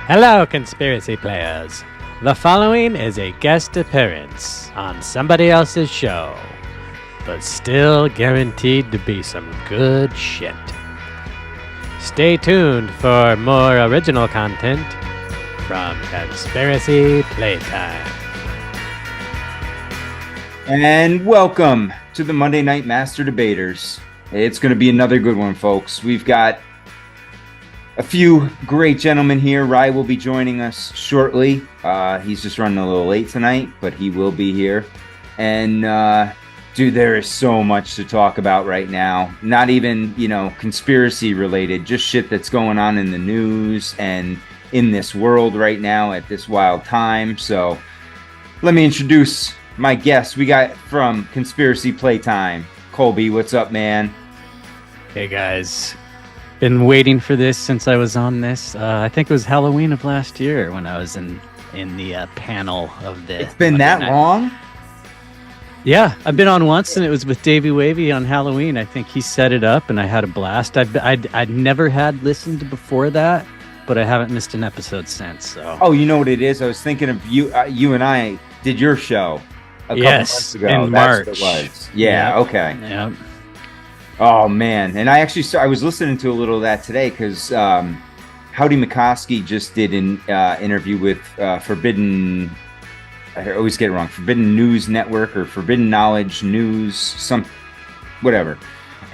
Hello, conspiracy players. The following is a guest appearance on somebody else's show, but still guaranteed to be some good shit. Stay tuned for more original content from Conspiracy Playtime. And welcome to the Monday Night Master Debaters. It's going to be another good one, folks. We've got a few great gentlemen here. Rye will be joining us shortly. He's just running a little late tonight, but he will be here. And, dude, there is so much to talk about right now. Not even, conspiracy related, just shit that's going on in the news and in this world right now at this wild time. So let me introduce my guest. We got from Conspiracy Playtime, Colby. What's up, man? Hey, guys. Been waiting for this since I was on this. I think it was Halloween of last year when I was in the panel of the. It's been that long? Yeah, I've been on once, and it was with Davey Wavy on Halloween. I think he set it up, and I had a blast. I'd never had listened before that, but I haven't missed an episode since. So. Oh, you know what it is? I was thinking of you. You and I did your show a couple months ago. In March. That's what it was. Yeah. Okay. Yeah. Oh man, and I was listening to a little of that today because Howdy McCoskey just did an interview with Forbidden. I always get it wrong. Forbidden News Network or Forbidden Knowledge News, whatever.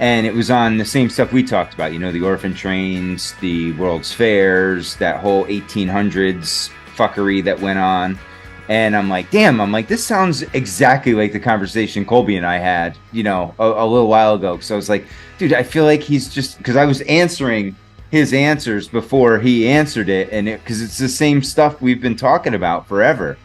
And it was on the same stuff we talked about. The orphan trains, the World's Fairs, that whole 1800s fuckery that went on. And I'm like, this sounds exactly like the conversation Colby and I had, a little while ago. So I was like, dude, I feel like he's just, because I was answering his answers before he answered it. And because it's the same stuff we've been talking about forever.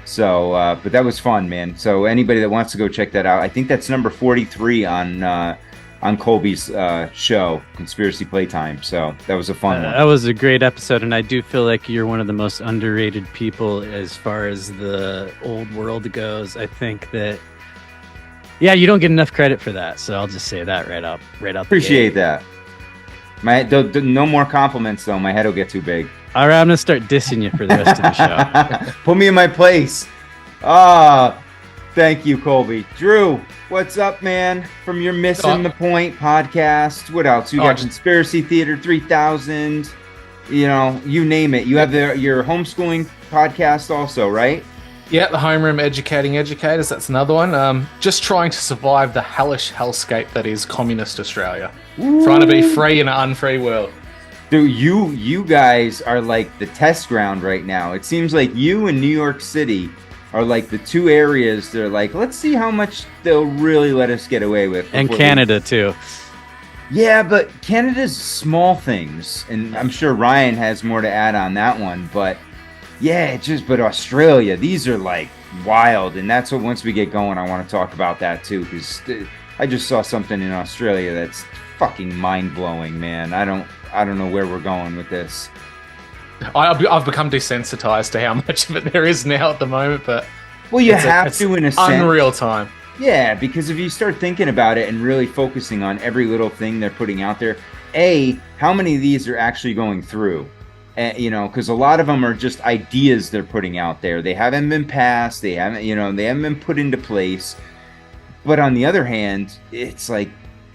So, but that was fun, man. So anybody that wants to go check that out, I think that's number 43 on Colby's show, Conspiracy Playtime. So that was a fun one. That was a great episode, and I do feel like you're one of the most underrated people as far as the old world goes. I think that, you don't get enough credit for that. So I'll just say that right up. Appreciate that. No more compliments though. My head will get too big. All right, I'm gonna start dissing you for the rest of the show. Put me in my place. Thank you, Colby. Drew, what's up, man? From your Missing the Point podcast. What else? You got Conspiracy Theater 3000. You name it. You have your homeschooling podcast also, right? Yeah, the Homeroom Educating Educators. That's another one. Just trying to survive the hellish hellscape that is communist Australia. Ooh. Trying to be free in an unfree world. Dude, you guys are like the test ground right now. It seems like you and New York City are like the two areas they're like, let's see how much they'll really let us get away with. And Canada too. Yeah, but Canada's small things, and I'm sure Ryan has more to add on that one, but yeah, but Australia, these are like wild, and that's what, once we get going, I want to talk about that too, because I just saw something in Australia that's fucking mind-blowing, man. I don't know where we're going with this. I've become desensitized to how much of it there is now at the moment, but you have to, in a sense. Unreal time. Yeah, because if you start thinking about it and really focusing on every little thing they're putting out there, how many of these are actually going through? Because a lot of them are just ideas they're putting out there. They haven't been passed. They haven't been put into place. But on the other hand, it's like,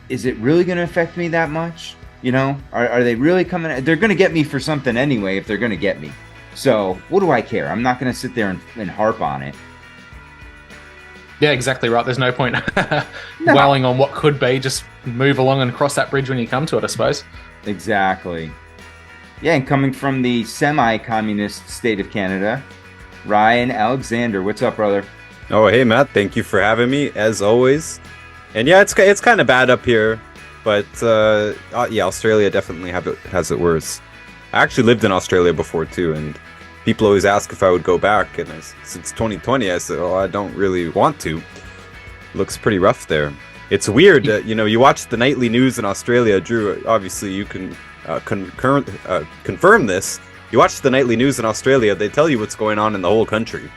is it really going to affect me that much? Are they really coming? They're going to get me for something anyway if they're going to get me. So what do I care? I'm not going to sit there and harp on it. Yeah, exactly right. There's no point dwelling on what could be. Just move along and cross that bridge when you come to it, I suppose. Exactly. Yeah, and coming from the semi-communist state of Canada, Ryan Alexander. What's up, brother? Oh, hey, Matt. Thank you for having me, as always. And yeah, it's kind of bad up here. But Australia definitely has it worse. I actually lived in Australia before too, and people always ask if I would go back. And since 2020, I said, I don't really want to. Looks pretty rough there. It's weird, you watch the nightly news in Australia. Drew, obviously you can confirm this. You watch the nightly news in Australia, they tell you what's going on in the whole country.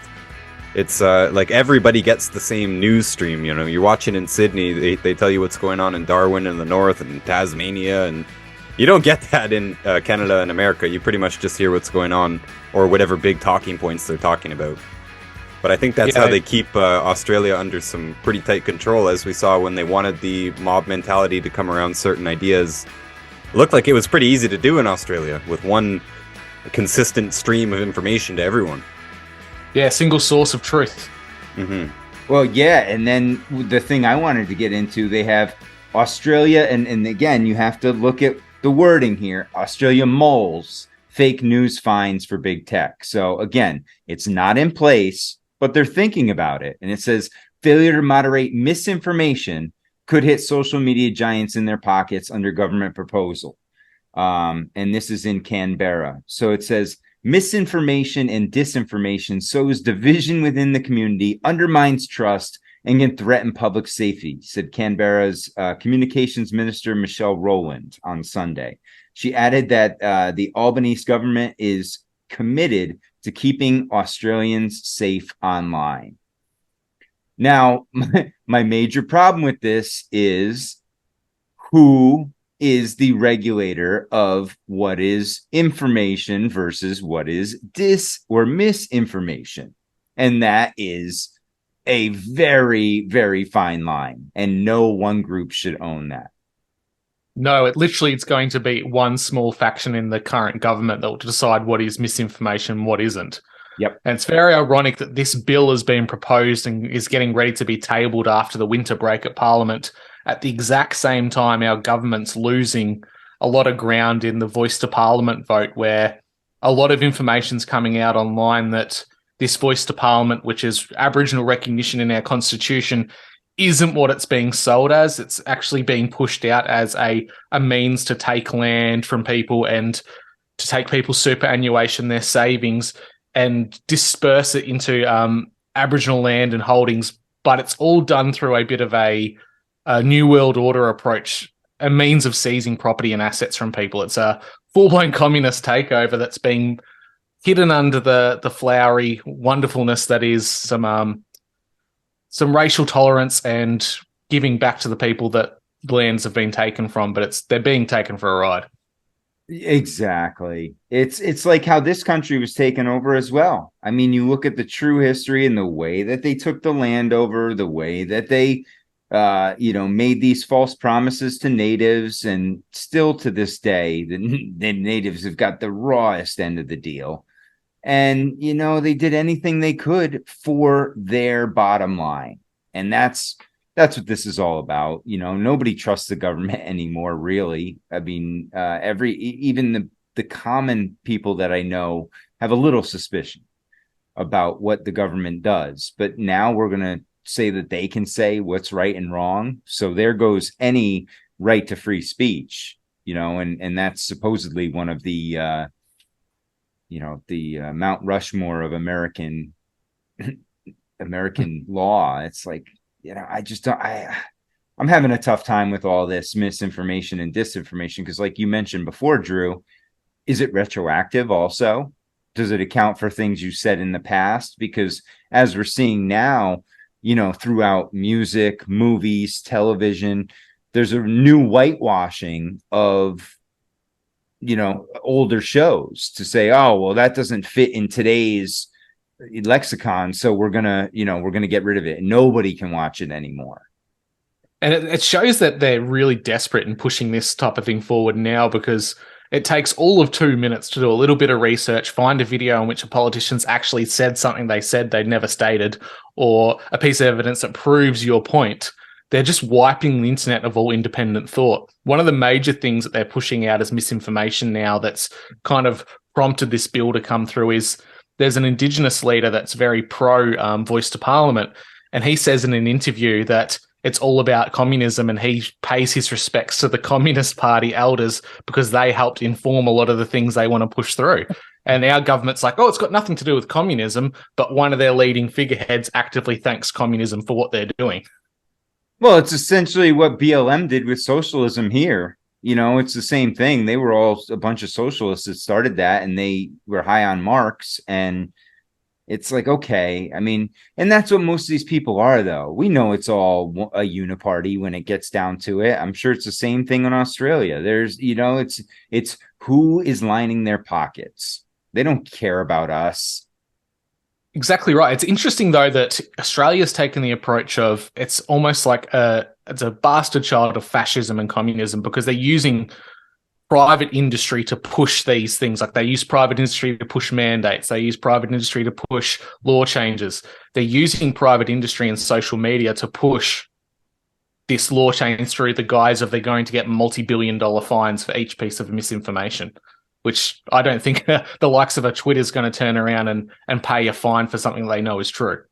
It's like everybody gets the same news stream. You're watching in Sydney, they tell you what's going on in Darwin in the north and Tasmania, and You don't get that in Canada and America. You pretty much just hear what's going on or whatever big talking points they're talking about. But I think that's how they keep Australia under some pretty tight control, as we saw when they wanted the mob mentality to come around certain ideas. It looked like it was pretty easy to do in Australia with one consistent stream of information to everyone. Yeah, single source of truth. Mm-hmm. Well, yeah, and then the thing I wanted to get into, they have Australia, and again, you have to look at the wording here. Australia mulls fake news fines for big tech. So again, it's not in place, but they're thinking about it. And it says failure to moderate misinformation could hit social media giants in their pockets under government proposal. And this is in Canberra. So it says misinformation and disinformation sows division within the community, undermines trust, and can threaten public safety, said Canberra's Communications Minister Michelle Rowland on Sunday. She added that the Albanese government is committed to keeping Australians safe online. Now, my major problem with this is who is the regulator of what is information versus what is dis or misinformation. And that is a very, very fine line, and no one group should own that. No, it's going to be one small faction in the current government that will decide what is misinformation, what isn't. Yep. And it's very ironic that this bill has been proposed and is getting ready to be tabled after the winter break at Parliament at the exact same time our government's losing a lot of ground in the Voice to Parliament vote, where a lot of information's coming out online that this Voice to Parliament, which is Aboriginal recognition in our constitution, isn't what it's being sold as. It's actually being pushed out as a means to take land from people and to take people's superannuation, their savings, and disperse it into Aboriginal land and holdings. But it's all done through a bit of a New World Order approach, a means of seizing property and assets from people. It's a full-blown communist takeover that's being hidden under the flowery wonderfulness that is some racial tolerance and giving back to the people that lands have been taken from, but they're being taken for a ride. Exactly. It's like how this country was taken over as well. I mean, you look at the true history and the way that they took the land over, the way that they made these false promises to natives, and still to this day, the natives have got the rawest end of the deal. And, they did anything they could for their bottom line. And that's what this is all about. Nobody trusts the government anymore, really. I mean, even the common people that I know have a little suspicion about what the government does. But now we're going to say that they can say what's right and wrong. So there goes any right to free speech, and that's supposedly one of the Mount Rushmore of American law. It's like, I just don't, I'm having a tough time with all this misinformation and disinformation, because like you mentioned before, Drew, is it retroactive also? Does it account for things you said in the past? Because as we're seeing now, throughout music, movies, television, there's a new whitewashing of older shows to say, oh, well, that doesn't fit in today's lexicon, so we're gonna get rid of it, and nobody can watch it anymore. And it shows that they're really desperate in pushing this type of thing forward now, because it takes all of 2 minutes to do a little bit of research, find a video in which a politician's actually said something they said they'd never stated, or a piece of evidence that proves your point. They're just wiping the internet of all independent thought. One of the major things that they're pushing out as misinformation now that's kind of prompted this bill to come through is there's an Indigenous leader that's very pro Voice to Parliament, and he says in an interview that it's all about communism, and he pays his respects to the Communist Party elders because they helped inform a lot of the things they want to push through. And our government's like, oh, it's got nothing to do with communism, but one of their leading figureheads actively thanks communism for what they're doing. Well, it's essentially what BLM did with socialism here. It's the same thing. They were all a bunch of socialists that started that, and they were high on Marx. And, It's like, okay, I mean, and that's what most of these people are, though. We know it's all a uniparty when it gets down to it. I'm sure it's the same thing in Australia. There's, it's who is lining their pockets. They don't care about us. Exactly right. It's interesting though that Australia's taken the approach of it's almost like it's a bastard child of fascism and communism because they're using private industry to push these things. Like they use private industry to push mandates. They use private industry to push law changes. They're using private industry and social media to push this law change through the guise of they're going to get multi-billion-dollar fines for each piece of misinformation, which I don't think the likes of a Twitter is going to turn around and pay a fine for something they know is true.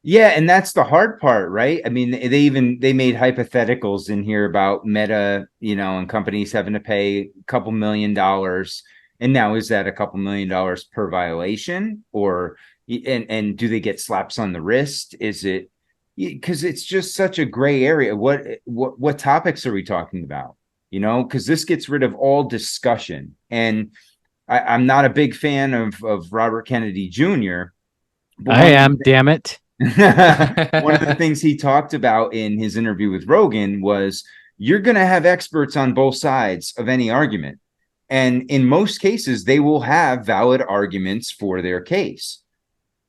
Yeah, and that's the hard part, right? I mean, they made hypotheticals in here about Meta, and companies having to pay a couple $1 million. And now is that a couple $1 million per violation? Or and do they get slaps on the wrist? Is it because it's just such a gray area? What topics are we talking about? Because this gets rid of all discussion. And I'm not a big fan of Robert Kennedy Jr. I am, damn it. One of the things he talked about in his interview with Rogan was you're going to have experts on both sides of any argument. And in most cases, they will have valid arguments for their case.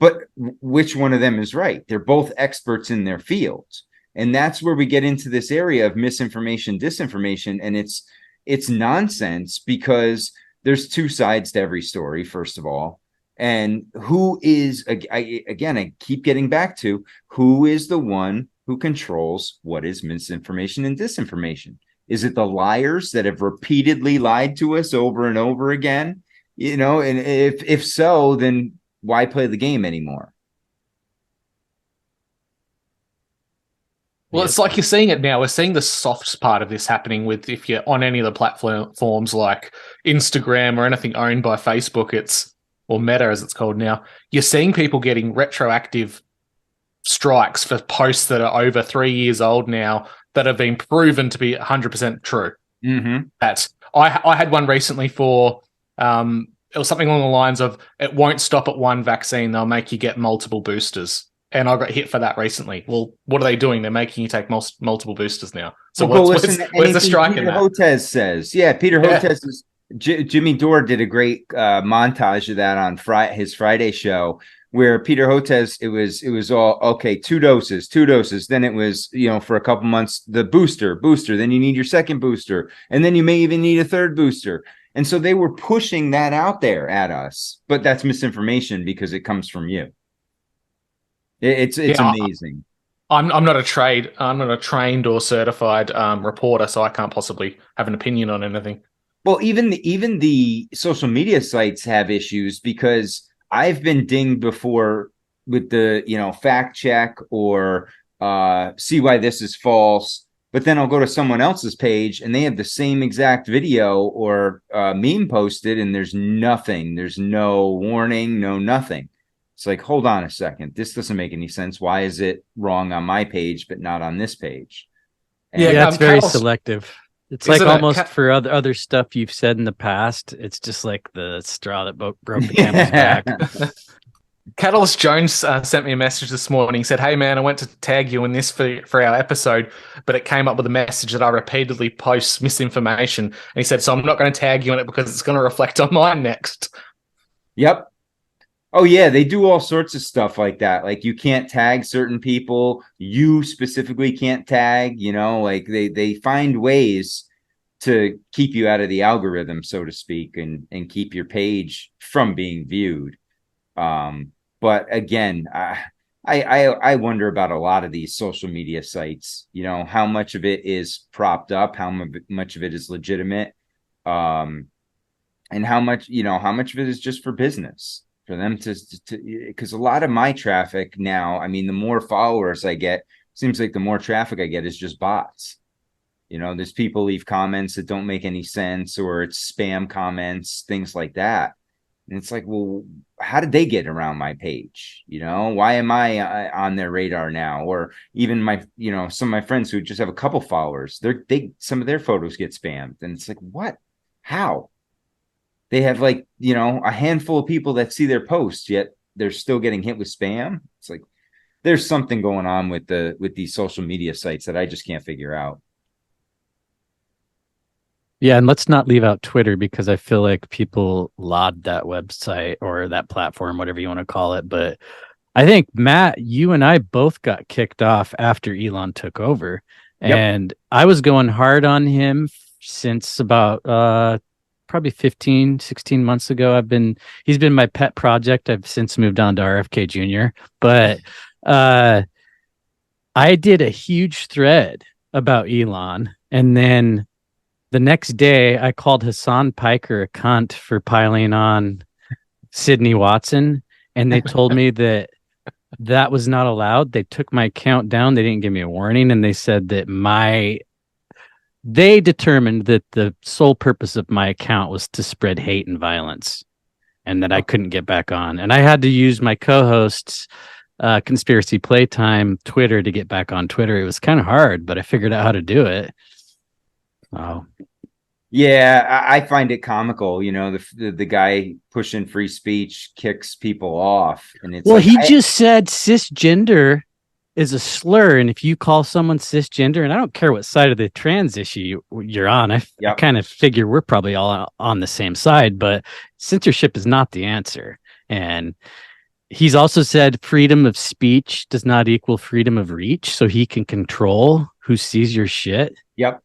But which one of them is right? They're both experts in their fields. And that's where we get into this area of misinformation, disinformation. And it's nonsense because there's two sides to every story, first of all. And who is, I keep getting back to, who is the one who controls what is misinformation and disinformation? Is it the liars that have repeatedly lied to us over and over again? And if so, then why play the game anymore? Well, it's like you're seeing it now. We're seeing the soft part of this happening with if you're on any of the platforms like Instagram or anything owned by Facebook, or Meta as it's called now, you're seeing people getting retroactive strikes for posts that are over 3 years old now that have been proven to be 100% true. Mm-hmm. I had one recently for it was something along the lines of it won't stop at one vaccine, they'll make you get multiple boosters. And I got hit for that recently. Well, what are they doing? They're making you take multiple boosters now. So where's the strike Peter in that? Hotez says, Peter Hotez is Jimmy Dore did a great montage of that on his Friday show, where Peter Hotez, it was all okay, two doses. Then it was, for a couple months, the booster. Then you need your second booster, and then you may even need a third booster. And so they were pushing that out there at us, but that's misinformation because it comes from you. It's amazing. I'm not a trained or certified reporter, so I can't possibly have an opinion on anything. Well, even the social media sites have issues because I've been dinged before with the, fact check or see why this is false. But then I'll go to someone else's page and they have the same exact video or meme posted and there's nothing. There's no warning, no nothing. It's like, hold on a second. This doesn't make any sense. Why is it wrong on my page but not on this page? And that's very selective. It's like almost for other stuff you've said in the past. It's just like the straw that broke the camel's back. Catalyst Jones sent me a message this morning. He said, "Hey man, I went to tag you in this for our episode, but it came up with a message that I repeatedly post misinformation." And he said, "So I'm not going to tag you in it because it's going to reflect on mine next." Yep. Oh yeah, they do all sorts of stuff like that. Like you can't tag certain people. You specifically can't tag, like they find ways to keep you out of the algorithm, so to speak, and keep your page from being viewed. But again, I wonder about a lot of these social media sites, how much of it is propped up, how much of it is legitimate, and how much of it is just for business. For them to because a lot of my traffic now, I mean, the more followers I get, seems like the more traffic I get is just bots. There's people leave comments that don't make any sense, or it's spam comments, things like that. And it's like, well, how did they get around my page? Why am I on their radar now? Or even my, some of my friends who just have a couple followers, some of their photos get spammed. And it's like, what? How? They have a handful of people that see their posts, yet they're still getting hit with spam. It's like there's something going on with these social media sites that I just can't figure out. Yeah, and let's not leave out Twitter because I feel like people laud that website or that platform, whatever you want to call it. But I think, Matt, you and I both got kicked off after Elon took over. Yep. And I was going hard on him since about probably 15, 16 months ago. He's been my pet project. I've since moved on to RFK Jr. But I did a huge thread about Elon, and then the next day, I called Hassan Piker a cunt for piling on Sydney Watson, and they told me that was not allowed. They took my account down. They didn't give me a warning, and they said that they determined that the sole purpose of my account was to spread hate and violence, and that I couldn't get back on. And I had to use my co-host's Conspiracy Playtime Twitter to get back on Twitter. It was kind of hard, but I figured out how to do it. Oh, yeah, I find it comical. The guy pushing free speech kicks people off, and it's he just said cisgender is a slur, and if you call someone cisgender, and I don't care what side of the trans issue you're on, I kind of figure we're probably all on the same side, but censorship is not the answer. And he's also said freedom of speech does not equal freedom of reach, so he can control who sees your shit. Yep.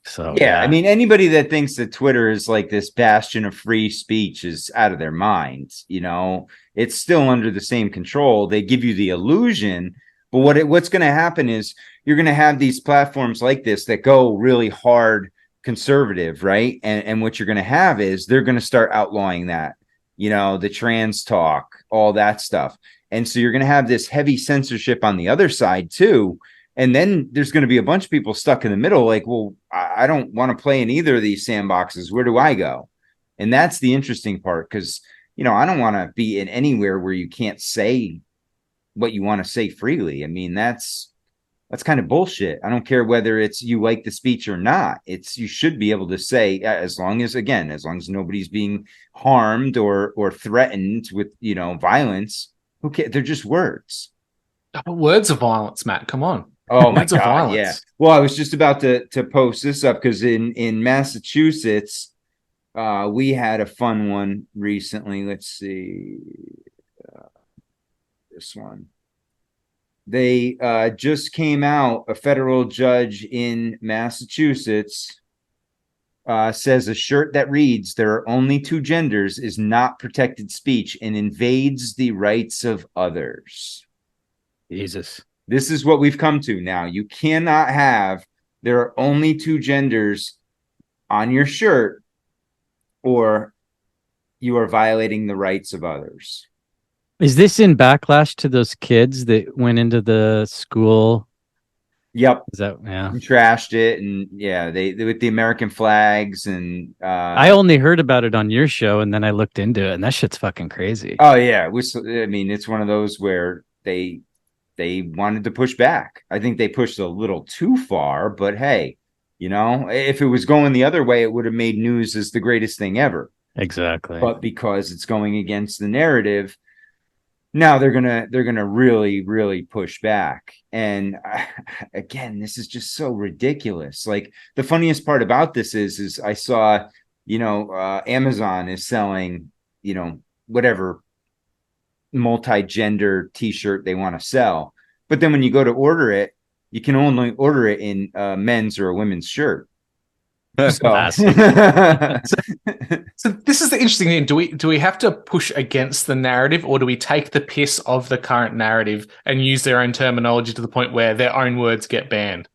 So yeah, I mean, anybody that thinks that Twitter is like this bastion of free speech is out of their minds. It's still under the same control. They give you the illusion, but what's going to happen is you're going to have these platforms like this that go really hard conservative, right? And what you're going to have is they're going to start outlawing that, the trans talk, all that stuff. And so you're going to have this heavy censorship on the other side too. And then there's going to be a bunch of people stuck in the middle, like, well, I don't want to play in either of these sandboxes. Where do I go? And that's the interesting part, because, I don't want to be in anywhere where you can't say what you want to say freely. I mean, that's kind of bullshit. I don't care whether it's you like the speech or not. You should be able to say, as long as nobody's being harmed or threatened with, violence. Okay, they're just words. Words of violence, Matt. Come on. Oh my God! Yeah. Well, I was just about to post this up because in Massachusetts, we had a fun one recently. Let's see, this one. They just came out. A federal judge in Massachusetts says a shirt that reads "There are only two genders" is not protected speech and invades the rights of others. Jesus. This is what we've come to now. You cannot have "there are only two genders" on your shirt, or you are violating the rights of others. Is this in backlash to those kids that went into the school? Yep. Is that, yeah. And trashed it, and yeah, they with the American flags, and I only heard about it on your show, and then I looked into it, and that shit's fucking crazy. Oh yeah, it's one of those where they wanted to push back. I think they pushed a little too far, but hey, if it was going the other way, it would have made news as the greatest thing ever. Exactly. But because it's going against the narrative, now they're gonna really, really push back. And again, this is just so ridiculous. Like, the funniest part about this is I saw, Amazon is selling, whatever multi-gender t-shirt they want to sell, but then when you go to order it, you can only order it in a men's or a women's shirt. So this is the interesting thing. Do we have to push against the narrative, or do we take the piss of the current narrative and use their own terminology to the point where their own words get banned?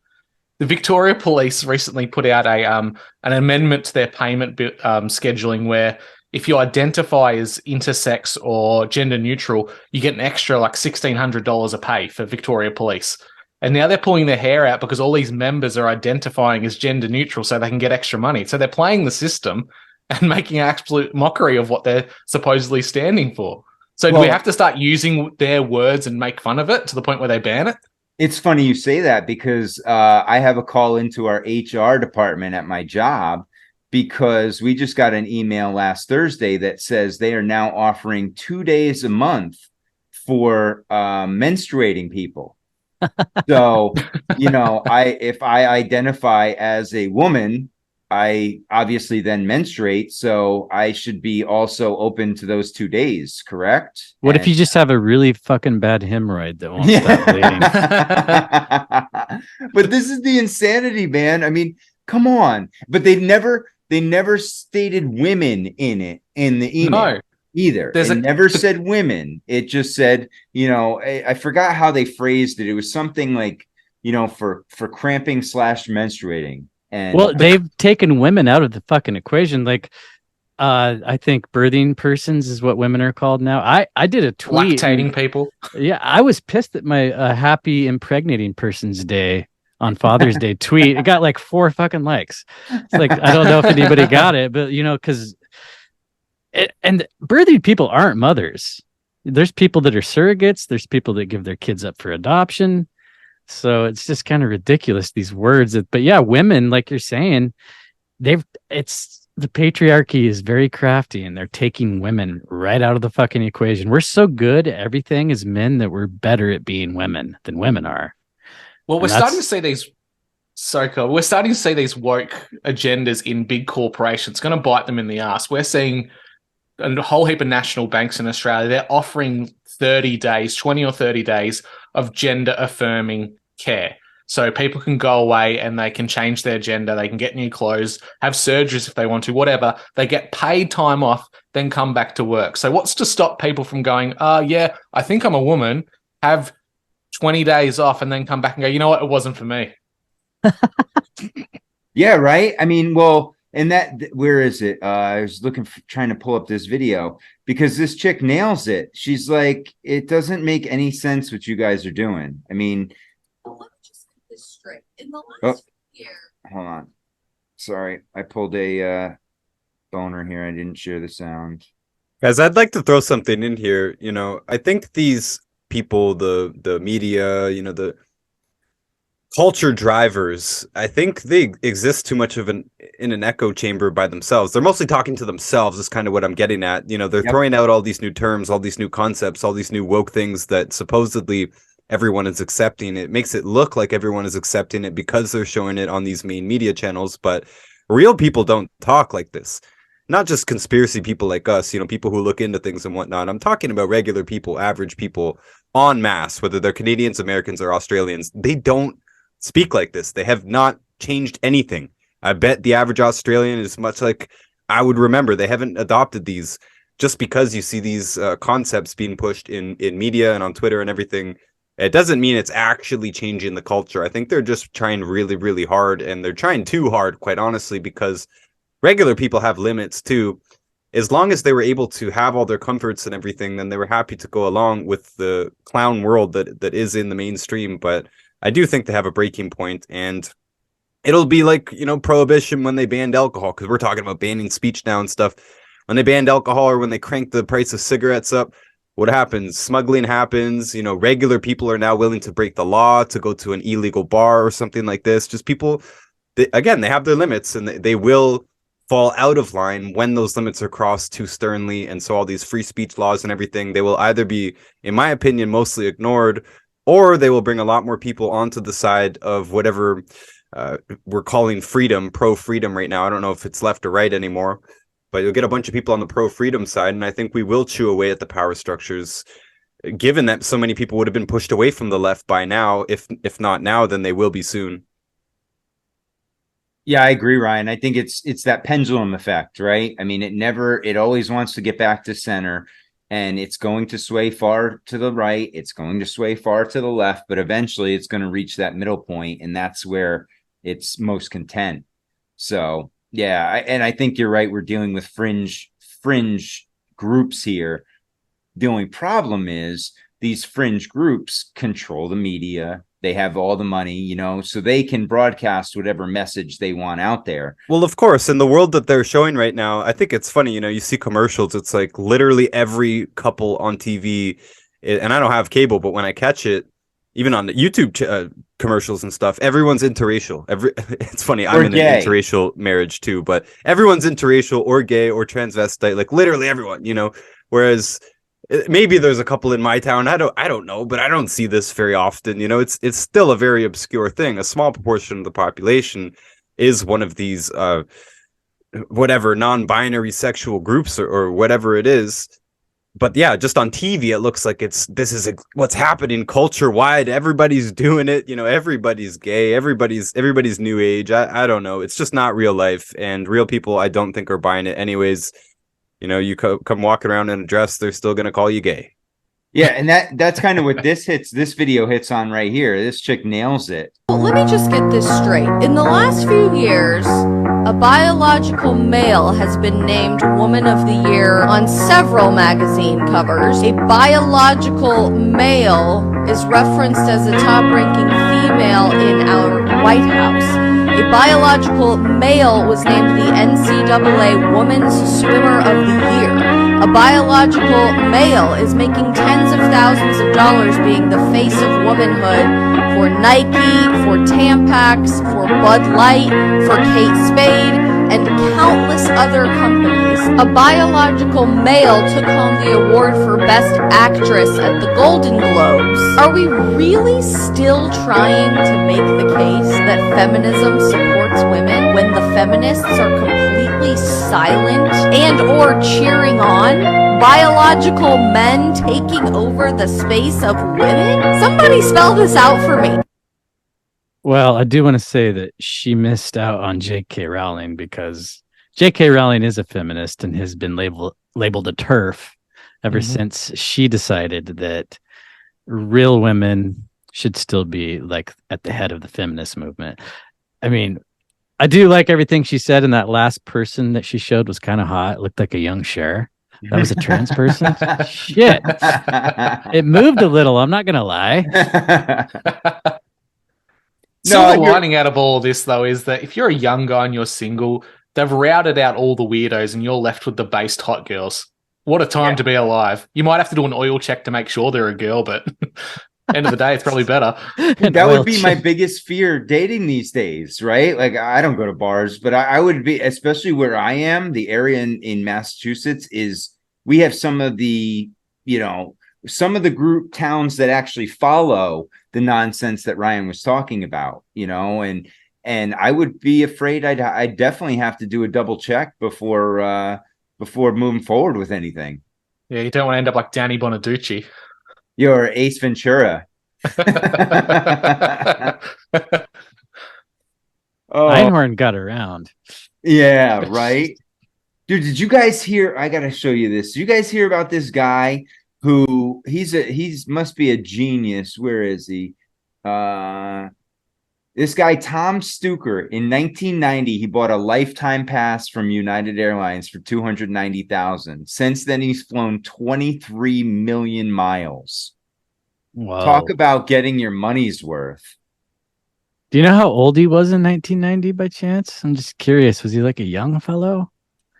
The Victoria Police recently put out an amendment to their payment scheduling where if you identify as intersex or gender neutral, you get an extra like $1,600 a pay for Victoria Police. And now they're pulling their hair out because all these members are identifying as gender neutral so they can get extra money. So they're playing the system and making an absolute mockery of what they're supposedly standing for. So do we have to start using their words and make fun of it to the point where they ban it? It's funny you say that, because I have a call into our HR department at my job, because we just got an email last Thursday that says they are now offering 2 days a month for menstruating people. So, if I identify as a woman, I obviously then menstruate, so I should be also open to those 2 days, correct? What if you just have a really fucking bad hemorrhoid that won't stop bleeding? But this is the insanity, man. I mean, come on. But they never stated women in the email. No. Either. It never said women. It just said, I forgot how they phrased it. It was something like, for cramping / menstruating. And well, they've taken women out of the fucking equation. Like, I think birthing persons is what women are called now. I did a tweet. Lactating people. Yeah, I was pissed at my happy impregnating persons day on Father's Day tweet. It got like 4 fucking likes. It's like, I don't know if anybody got it, but because and birthing people aren't mothers. There's people that are surrogates. There's people that give their kids up for adoption. So it's just kind of ridiculous, these words. But yeah, women, like you're saying, the patriarchy is very crafty, and they're taking women right out of the fucking equation. We're so good at everything as men that we're better at being women than women are. Well, we're starting to see these. So cool. We're starting to see these woke agendas in big corporations. It's going to bite them in the ass. We're seeing a whole heap of national banks in Australia. They're offering 30 days, 20 or 30 days of gender affirming care. So people can go away and they can change their gender. They can get new clothes, have surgeries if they want to, whatever. They get paid time off, then come back to work. So what's to stop people from going, yeah, I think I'm a woman, have 20 days off and then come back and go, you know what? It wasn't for me. Yeah, right. I mean, well, and where is it? I was trying to pull up this video because this chick nails it. She's like, it doesn't make any sense what you guys are doing. I mean, let me just get this straight. In the last year, hold on. Sorry, I pulled a boner here. I didn't share the sound. Guys, I'd like to throw something in here. I think these people, the media, the culture drivers, I think they exist too much in an echo chamber by themselves. They're mostly talking to themselves is kind of what I'm getting at. They're throwing out all these new terms, all these new concepts, all these new woke things that supposedly everyone is accepting. It makes it look like everyone is accepting it because they're showing it on these main media channels, but real people don't talk like this. Not just conspiracy people like us, people who look into things and whatnot. I'm talking about regular people, average people en masse, whether they're Canadians, Americans, or Australians. They don't speak like this. They have not changed anything. I bet the average Australian is much like I would remember. They haven't adopted these. Just because you see these concepts being pushed in media and on Twitter and everything, it doesn't mean it's actually changing the culture. I think they're just trying really, really hard, and they're trying too hard, quite honestly, because regular people have limits too. As long as they were able to have all their comforts and everything, then they were happy to go along with the clown world that is in the mainstream. But I do think they have a breaking point, and it'll be like, prohibition when they banned alcohol, because we're talking about banning speech now and stuff. When they banned alcohol, or when they cranked the price of cigarettes up, what happens? Smuggling happens. Regular people are now willing to break the law to go to an illegal bar or something like this. Just people, they have their limits, and they will fall out of line when those limits are crossed too sternly. And so all these free speech laws and everything, they will either be, in my opinion, mostly ignored, or they will bring a lot more people onto the side of whatever we're calling freedom, pro-freedom right now. I don't know if it's left or right anymore, but you'll get a bunch of people on the pro-freedom side, and I think we will chew away at the power structures, given that so many people would have been pushed away from the left by now. If not now, then they will be soon. Yeah, I agree, Ryan. I think it's that pendulum effect, right? I mean, it always wants to get back to center, and it's going to sway far to the right. It's going to sway far to the left, but eventually it's going to reach that middle point, and that's where it's most content. So, yeah, and I think you're right. We're dealing with fringe groups here. The only problem is these fringe groups control the media. They have all the money, so they can broadcast whatever message they want out there. Well, of course, in the world that they're showing right now, I think it's funny, you see commercials. It's like literally every couple on TV, and I don't have cable, but when I catch it, even on the YouTube commercials and stuff, everyone's interracial. It's funny, Or I'm in gay. an interracial marriage too, but everyone's interracial or gay or transvestite, like literally everyone, you know. Whereas maybe there's a couple in my town. I don't know, but I don't see this very often. You know, it's still a very obscure thing. A small proportion of the population is one of these whatever non-binary sexual groups or whatever it is. But yeah, just on TV, it looks like this is what's happening culture wide. Everybody's doing it. You know, everybody's gay. Everybody's new age. I don't know. It's just not real life, and real people, I don't think, are buying it anyways. You know, you come walking around in a dress, they're still gonna call you gay. Yeah, and that's kind of what this video hits on right here. This chick nails it. Well, let me just get this straight. In the last few years, a biological male has been named Woman of the Year on several magazine covers. A biological male is referenced as a top-ranking female in our White House. A biological male was named the NCAA Women's Swimmer of the Year. A biological male is making tens of thousands of dollars being the face of womanhood for Nike, for Tampax, for Bud Light, for Kate Spade, and countless other companies. A biological male took home the award for Best Actress at the Golden Globes. Are we really still trying to make the case that feminism supports women when the feminists are completely silent and or cheering on biological men taking over the space of women? Somebody spell this out for me. Well, I do want to say that she missed out on J.K. Rowling because J.K. Rowling is a feminist and has been labeled a TERF ever since she decided that real women should still be like at the head of the feminist movement. I mean, I do like everything she said, and that last person that she showed was kind of hot. It looked like a young Cher. That was a trans person. Shit. It moved a little, I'm not going to lie. Silver lining out of all this, though, is that if you're a young guy and you're single, they've routed out all the weirdos and you're left with the based hot girls. What a time to be alive. You might have to do an oil check to make sure they're a girl, but end of the day, it's probably better. That would be my biggest fear dating these days, right? Like, I don't go to bars, but I would be, especially where I am, the area in Massachusetts is, we have some of the group towns that actually follow the nonsense that Ryan was talking about, you know, and I would be afraid I'd definitely have to do a double check before moving forward with anything. Yeah, you don't want to end up like Danny Bonaducci. You're Ace Ventura. Einhorn got around. Yeah, right. Dude, did you guys hear? I gotta show you this. Did you guys hear about this guy who must be a genius? Where is he? This guy, Tom Stuker, in 1990, he bought a lifetime pass from United Airlines for $290,000. Since then, he's flown 23 million miles. Whoa. Talk about getting your money's worth. Do you know how old he was in 1990 by chance? I'm just curious. Was he like a young fellow?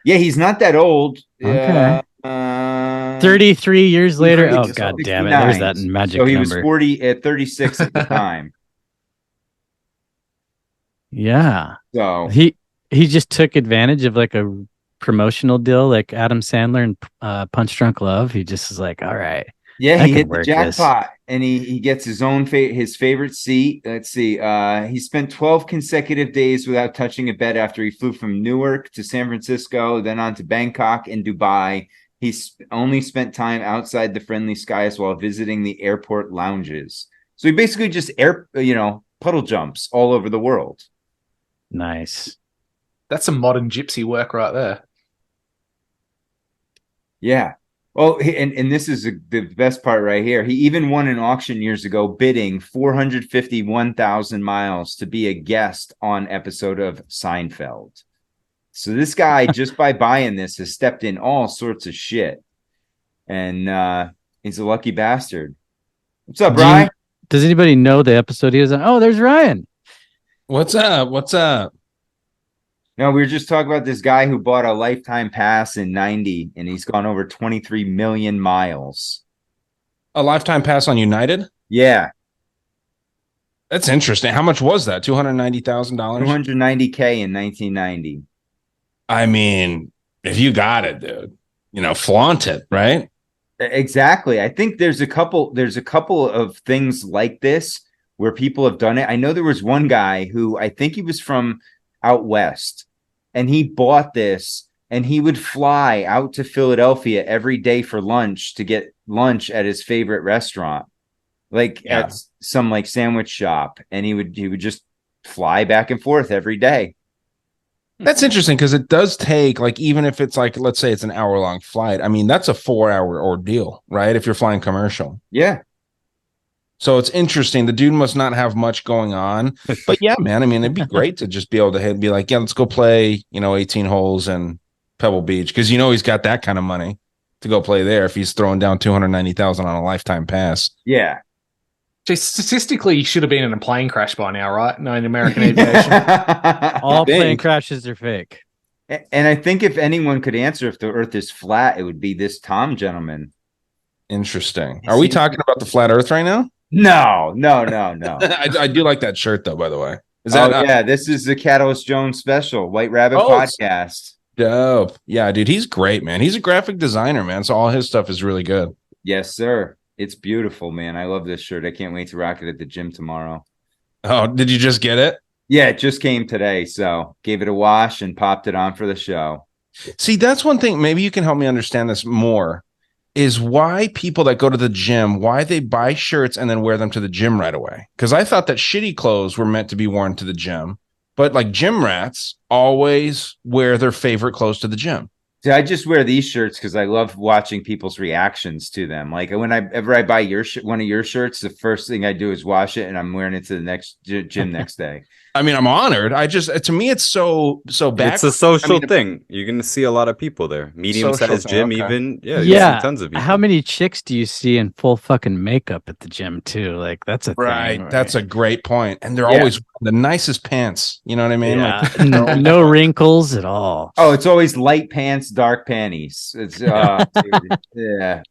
Yeah, he's not that old. Okay. 33 years later. Oh, God damn it. There's that magic number. So he was 36 at the time. Yeah. So he just took advantage of like a promotional deal like Adam Sandler and Punch Drunk Love. He just was like, all right. Yeah, he hit the jackpot and he gets his own his favorite seat. Let's see. He spent 12 consecutive days without touching a bed after he flew from Newark to San Francisco, then on to Bangkok and Dubai. He only spent time outside the friendly skies while visiting the airport lounges. So he basically just puddle jumps all over the world. Nice. That's some modern gypsy work right there. Yeah. Oh, and this is the best part right here. He even won an auction years ago, bidding 451,000 miles to be a guest on episode of Seinfeld. So this guy, just by buying this, has stepped in all sorts of shit, and he's a lucky bastard. What's up, Ryan? Does anybody know the episode he was on? Oh, there's Ryan. What's up? What's up? No, we were just talking about this guy who bought a lifetime pass in 90, and he's gone over 23 million miles. A lifetime pass on United? Yeah. That's interesting. How much was that? $290,000. $290K in 1990. I mean, if you got it, dude, flaunt it, right? Exactly. I think there's a couple of things like this where people have done it. I know there was one guy who I think he was from out west, and he bought this and he would fly out to Philadelphia every day for lunch to get lunch at his favorite restaurant, at some sandwich shop, and he would just fly back and forth every day. That's interesting because it does take, even if it's let's say it's an hour-long flight. I mean, that's a 4-hour ordeal, right? If you're flying commercial. Yeah. So it's interesting. The dude must not have much going on. But yeah, man, I mean, it'd be great to just be able to hit and be like, yeah, let's go play, 18 holes in Pebble Beach. Because he's got that kind of money to go play there if he's throwing down $290,000 on a lifetime pass. Yeah. Statistically, you should have been in a plane crash by now, right? No, in American aviation. All plane crashes are fake. And I think if anyone could answer if the Earth is flat, it would be this Tom gentleman. Interesting. Are we talking about the flat Earth right now? No. I do like that shirt, though, by the way. Is that? Yeah, this is the Catalyst Jones special, White Rabbit podcast. Dope. Yeah, dude, he's great, man. He's a graphic designer, man. So all his stuff is really good. Yes, sir. It's beautiful, man. I love this shirt. I can't wait to rock it at the gym tomorrow. Oh, did you just get it? Yeah, it just came today. So gave it a wash and popped it on for the show. See, that's one thing. Maybe you can help me understand this more, is why people that go to the gym, why they buy shirts and then wear them to the gym right away. Because I thought that shitty clothes were meant to be worn to the gym, but gym rats always wear their favorite clothes to the gym. See, I just wear these shirts because I love watching people's reactions to them. Whenever I buy one of your shirts, the first thing I do is wash it, and I'm wearing it to the next gym next day. I mean, I'm honored. To me, it's so bad. It's a social thing. You're going to see a lot of people there. Medium-sized gym, okay. even. Yeah. See tons of people. How many chicks do you see in full fucking makeup at the gym, too? That's a thing. Right. That's a great point. And they're always the nicest pants. You know what I mean? Yeah. No wrinkles at all. Oh, it's always light pants, dark panties. It's dude, yeah.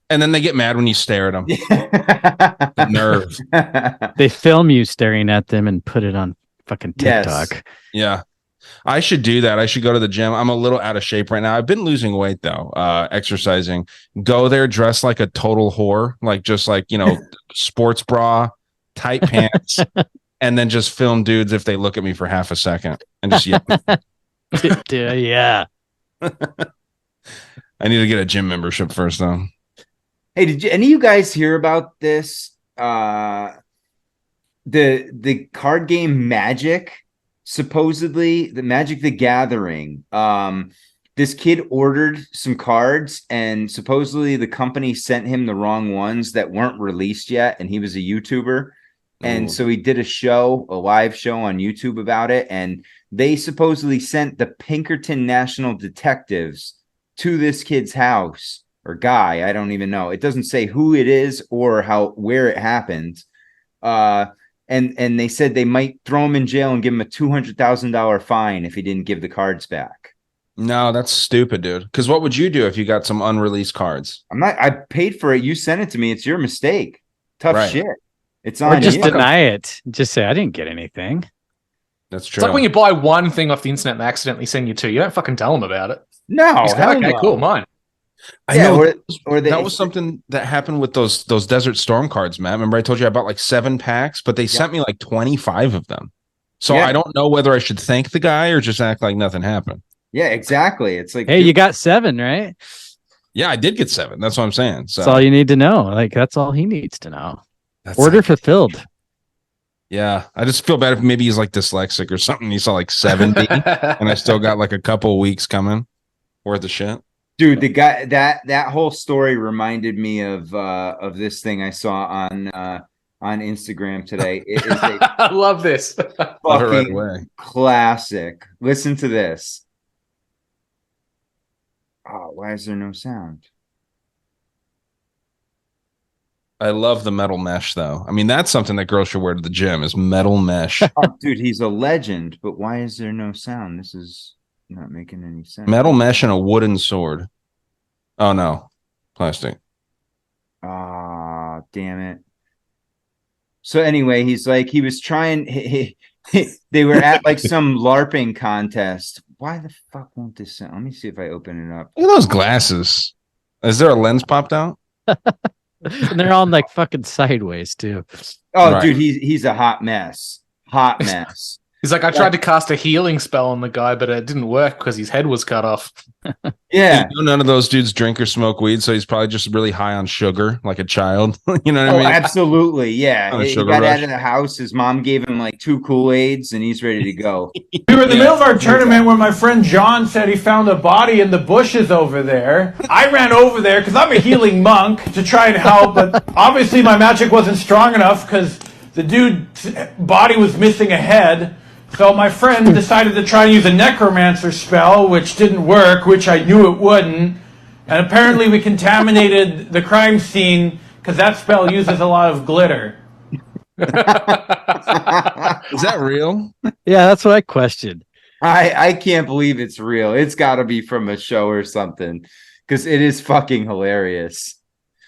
And then they get mad when you stare at them. The nerve. They film you staring at them and put it on fucking TikTok. Yes. Yeah. I should do that. I should go to the gym. I'm a little out of shape right now. I've been losing weight though, exercising. Go there dressed like a total whore, sports bra, tight pants, and then just film dudes if they look at me for half a second and just yell. Yeah. I need to get a gym membership first though. Hey, did any of you guys hear about this? The card game Magic, supposedly the Magic the Gathering. This kid ordered some cards, and supposedly the company sent him the wrong ones that weren't released yet, and he was a YouTuber. And so he did a live show on YouTube about it, and they supposedly sent the Pinkerton National Detectives to this kid's house, or guy, I don't even know. It doesn't say who it is or where it happened. And they said they might throw him in jail and give him a $200,000 fine if he didn't give the cards back. No, that's stupid, dude. Because what would you do if you got some unreleased cards? I paid for it. You sent it to me. It's your mistake. Tough shit. It's on Or just you. deny it. Just say, I didn't get anything. That's true. It's like when you buy one thing off the internet and they accidentally send you two. You don't fucking tell them about it. No. Okay, cool, mine. I know. Or that was something that happened with those Desert Storm cards, Matt. Remember I told you I bought 7 packs, but they sent me 25 of them. So I don't know whether I should thank the guy or just act like nothing happened. Yeah, exactly. It's hey, you got 7, right? Yeah, I did get 7. That's what I'm saying. So that's all you need to know. That's all he needs to know. That's Order fulfilled. Yeah, I just feel bad if maybe he's dyslexic or something. He saw 70, and I still got a couple weeks coming worth of shit. Dude, the guy that whole story reminded me of this thing I saw on Instagram today. It is I love this. Fucking classic. Listen to this. Oh, why is there no sound? I love the metal mesh, though. I mean, that's something that girls should wear to the gym is metal mesh. Oh, dude, he's a legend, but why is there no sound? This is not making any sense. Metal mesh and a wooden sword. Oh, no. Plastic. Ah, damn it. So anyway, he's like, he was trying. They were at like some LARPing contest. Why the fuck won't this sound? Let me see if I open it up. Look at those glasses. Is there a lens popped out? And they're all like fucking sideways too. Oh, Right. dude, he's a hot mess. Hot mess. He's like, I tried to cast a healing spell on the guy, but it didn't work because his head was cut off. Yeah. You know, none of those dudes drink or smoke weed, so he's probably just really high on sugar, like a child. You know what I mean? Absolutely. Yeah. On a He sugar got rush. out of the house. His mom gave him like 2 Kool-Aids and he's ready to go. We were in the middle of our tournament when my friend John said he found a body in the bushes over there. I ran over there because I'm a healing monk to try and help, but obviously my magic wasn't strong enough because the dude's body was missing a head. So my friend decided to try and use a necromancer spell, which didn't work, which I knew it wouldn't. And apparently we contaminated the crime scene because that spell uses a lot of glitter. Is that real? Yeah, that's what I questioned. I can't believe it's real. It's got to be from a show or something because it is fucking hilarious.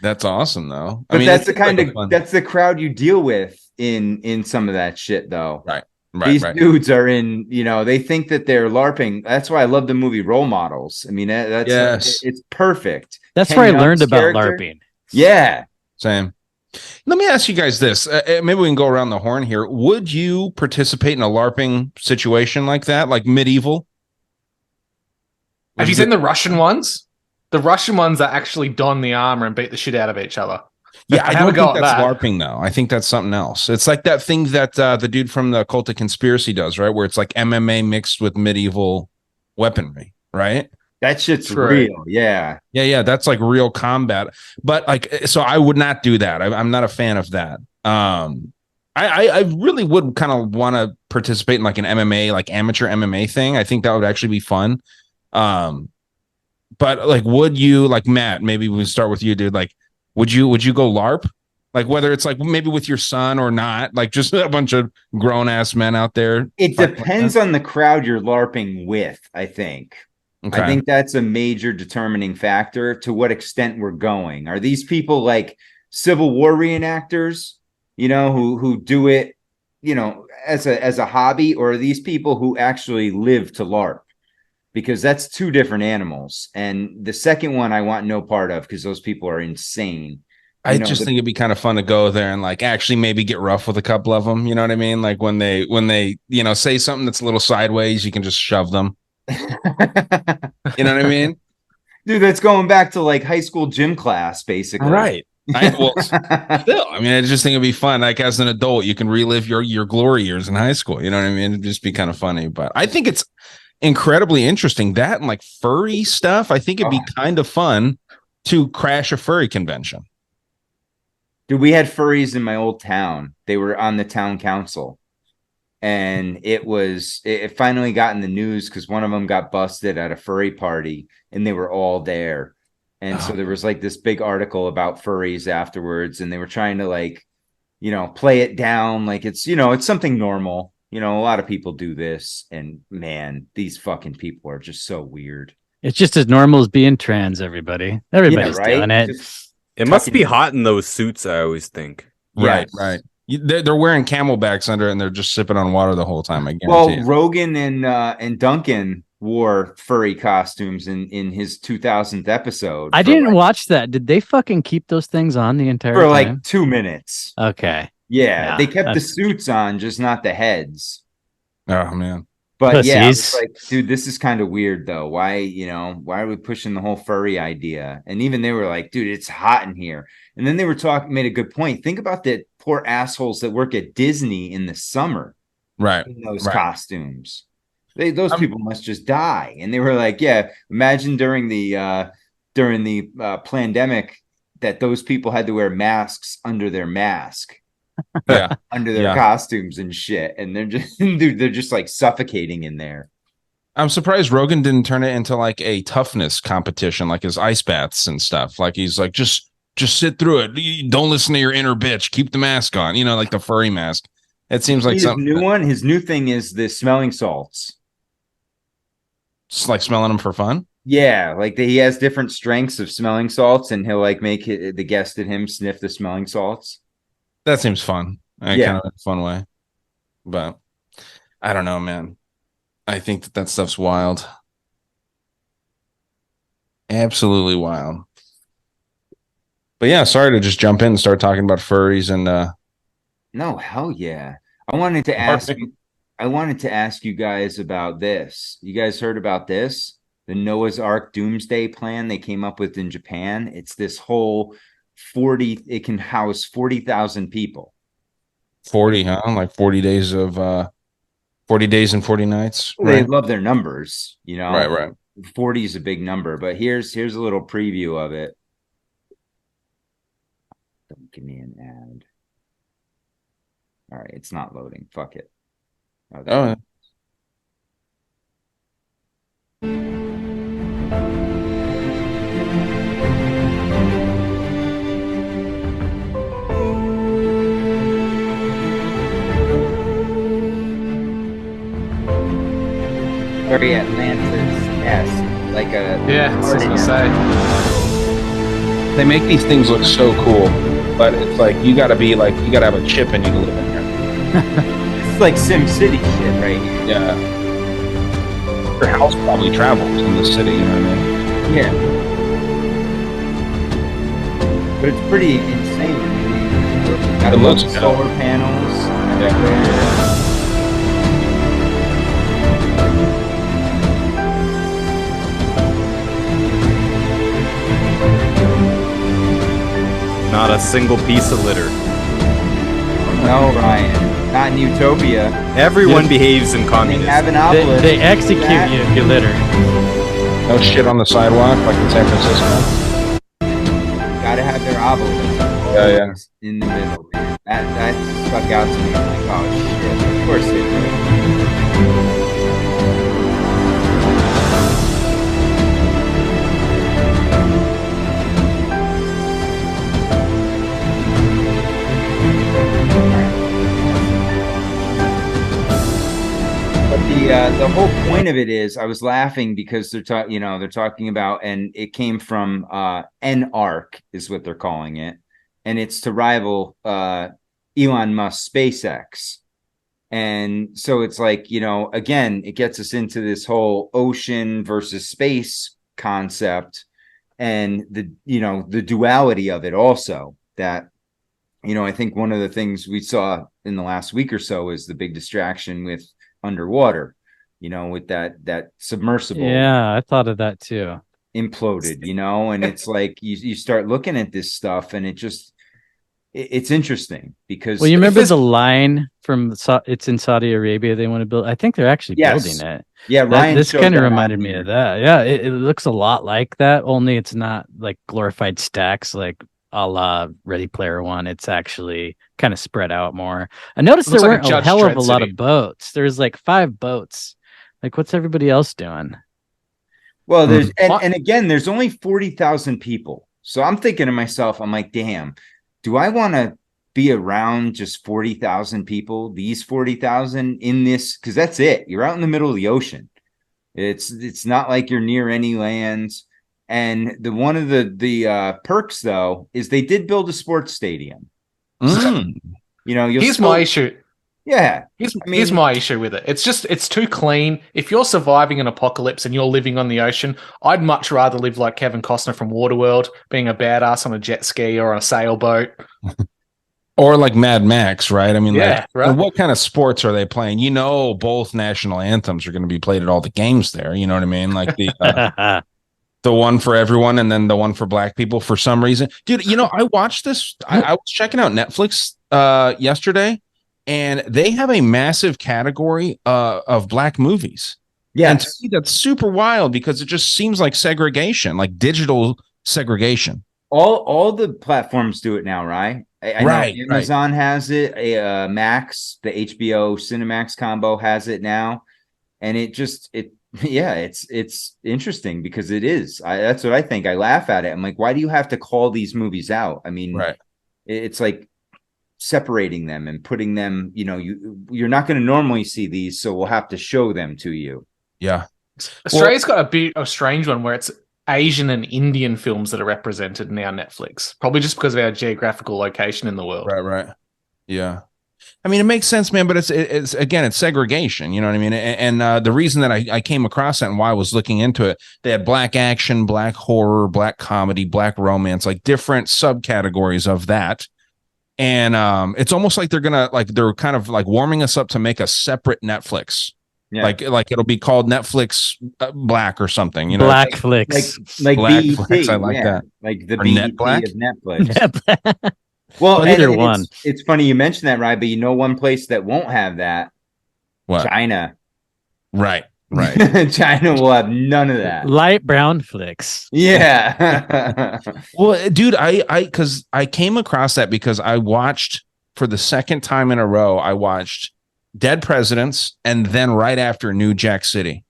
That's awesome, though. But that's the kind like of that's the crowd you deal with in some of that shit, though. Right. These dudes are in, they think that they're LARPing. That's why I love the movie Role Models. I mean, that's Yes. it's perfect. That's Ken where I Young's learned about character. LARPing. Yeah. Same. Let me ask you guys this. Maybe we can go around the horn here. Would you participate in a LARPing situation like that, like medieval? Have you seen the Russian ones? The Russian ones that actually don the armor and beat the shit out of each other. Yeah, I Have a don't go think at that's that. LARPing, though. I think that's something else. It's like that thing that the dude from the Cult of Conspiracy does, right? Where it's like MMA mixed with medieval weaponry, right? That shit's True. real. Yeah. Yeah, that's like real combat. But like, so I would not do that. I'm not a fan of that. I really would kind of want to participate in like an MMA, like amateur MMA thing. I think that would actually be fun. But like, would you, like Matt? Maybe we start with you, dude. Like, would you go LARP? Like whether it's like maybe with your son or not, like just a bunch of grown ass men out there. It depends on the crowd you're LARPing with, I think. Okay. I think that's a major determining factor to what extent we're going. Are these people like Civil War reenactors, who do it, as a hobby, or are these people who actually live to LARP? Because that's 2 different animals. And the second one I want no part of because those people are insane. I just think it'd be kind of fun to go there and like actually maybe get rough with a couple of them. You know what I mean? Like when they say something that's a little sideways, you can just shove them. You know what I mean? Dude, that's going back to like high school gym class, basically. Right. Still, I mean, I just think it'd be fun. Like as an adult, you can relive your glory years in high school. You know what I mean? It'd just be kind of funny. But I think it's incredibly interesting. That and like furry stuff, I think it'd be kind of fun to crash a furry convention. Dude, we had furries in my old town. They were on the town council. And it finally got in the news because one of them got busted at a furry party and they were all there. And so there was like this big article about furries afterwards. And they were trying to like, play it down. Like it's something normal. A lot of people do this. And man, these fucking people are just so weird. It's just as normal as being trans, everybody. Everybody's doing it. It must be hot in those suits, I always think. Right. They're wearing camelbacks under it and they're just sipping on water the whole time. I guarantee Well, it. Rogan and Duncan wore furry costumes in his 2000th episode. I didn't watch that. Did they fucking keep those things on the entire for time? like 2 minutes. Okay. Yeah, they kept the that's- suits on, just not the heads. Oh man. But yeah, I was Pussies. like, dude, this is kind of weird though. Why are we pushing the whole furry idea? And even they were like, dude, it's hot in here. And then they were made a good point. Think about the poor assholes that work at Disney in the summer Right. in those Right. costumes. Those people must just die. And they were like, yeah, imagine during the pandemic that those people had to wear masks under their mask. Yeah. Under their Yeah. costumes and shit, and they're just dude, they're just like suffocating in there. I'm surprised Rogan didn't turn it into like a toughness competition, like his ice baths and stuff. Like he's like, just sit through it. Don't listen to your inner bitch. Keep the mask on. Like the furry mask. It seems like His something. his new thing is the smelling salts. Just like smelling them for fun. Yeah, like he has different strengths of smelling salts, and he'll like make the guest at him sniff the smelling salts. That seems fun. kind of in a fun way. But I don't know, man. I think that stuff's wild. Absolutely wild. But yeah, sorry to just jump in and start talking about furries and No, hell yeah. I wanted to ask you guys about this. You guys heard about this? The Noah's Ark Doomsday Plan they came up with in Japan. It's this whole it can house 40,000 people. 40, huh? Like 40 days of 40 days and 40 nights. Well, they love their numbers, you know. Right. 40 is a big number, but here's a little preview of it. Don't give me an ad. All right, it's not loading. Fuck it. Oh. Very Atlantis-esque, like a Yeah, I was gonna say. They make these things look so cool, but it's like you gotta have a chip and you can live in here. It's like Sim City shit right here. Yeah. Your house probably travels in the city, you know what I mean? Yeah. But it's pretty insane. Got It looks solar panels. Yeah. Not a single piece of litter. No, Ryan. Not in Utopia. Everyone behaves in They communism. have an obelisk. They execute you if you litter. No shit on the sidewalk like in San Francisco. Gotta have their obelisk. Yeah. In the middle, man. That stuck out to me. I'm like, oh shit. Of course they do. The whole point of it is I was laughing because they're talking about, and it came from NARC is what they're calling it, and it's to rival Elon Musk's SpaceX. And so it's like, again, it gets us into this whole ocean versus space concept and the duality of it also, that I think one of the things we saw in the last week or so is the big distraction with underwater, with that submersible. Yeah, I thought of that too. Imploded, and it's like you start looking at this stuff and it's interesting because. Well, you remember the line from it's in Saudi Arabia they want to build. I think they're actually building it. Yeah, Ryan. This kind of reminded me of that. Yeah, it looks a lot like that. Only it's not like glorified stacks like a la Ready Player One. It's actually kind of spread out more. I noticed there weren't a hell of a lot of boats. There's like 5 boats. Like, what's everybody else doing? Well, there's and again, there's only 40,000 people. So I'm thinking to myself, I'm like, damn, do I want to be around just 40,000 people? These 40,000 in this, because that's it. You're out in the middle of the ocean. It's not like you're near any lands. And one of the perks though is they did build a sports stadium. So, here's my issue. Yeah. Here's my issue with it. It's too clean. If you're surviving an apocalypse and you're living on the ocean, I'd much rather live like Kevin Costner from Waterworld, being a badass on a jet ski or a sailboat. Or like Mad Max, right? I mean, right. What kind of sports are they playing? Both national anthems are going to be played at all the games there. You know what I mean? Like the the one for everyone and then the one for black people for some reason. Dude, I watched this. I was checking out Netflix yesterday, and they have a massive category of black movies. Yeah, and to me, that's super wild because it just seems like segregation, like digital segregation. All the platforms do it now, right? I know Amazon has it. Max, the HBO Cinemax combo has it now, and it's interesting because it is. That's what I think. I laugh at it. I'm like, why do you have to call these movies out? I mean, it's like separating them and putting them. You're not going to normally see these, so we'll have to show them to you. Yeah, Australia's got a bit of a strange one where it's Asian and Indian films that are represented in our Netflix, probably just because of our geographical location in the world. Right. Yeah. I mean, it makes sense, man, but it's again, it's segregation. You know what I mean? And the reason that I came across that and why I was looking into it, they had black action, black horror, black comedy, black romance, like different subcategories of that. And it's almost like they're kind of like warming us up to make a separate Netflix. Yeah. Like it'll be called Netflix Black or something, you know, Blackflix, like Black BET, Flicks, I like that, like the or BET Net Black? of Netflix. Well, either one. It's funny you mentioned that, right? But you know, one place that won't have that, what? China, right? China will have none of that. Light brown flicks. Yeah. Well, dude, because I came across that because I watched for the second time in a row. I watched Dead Presidents and then right after New Jack City,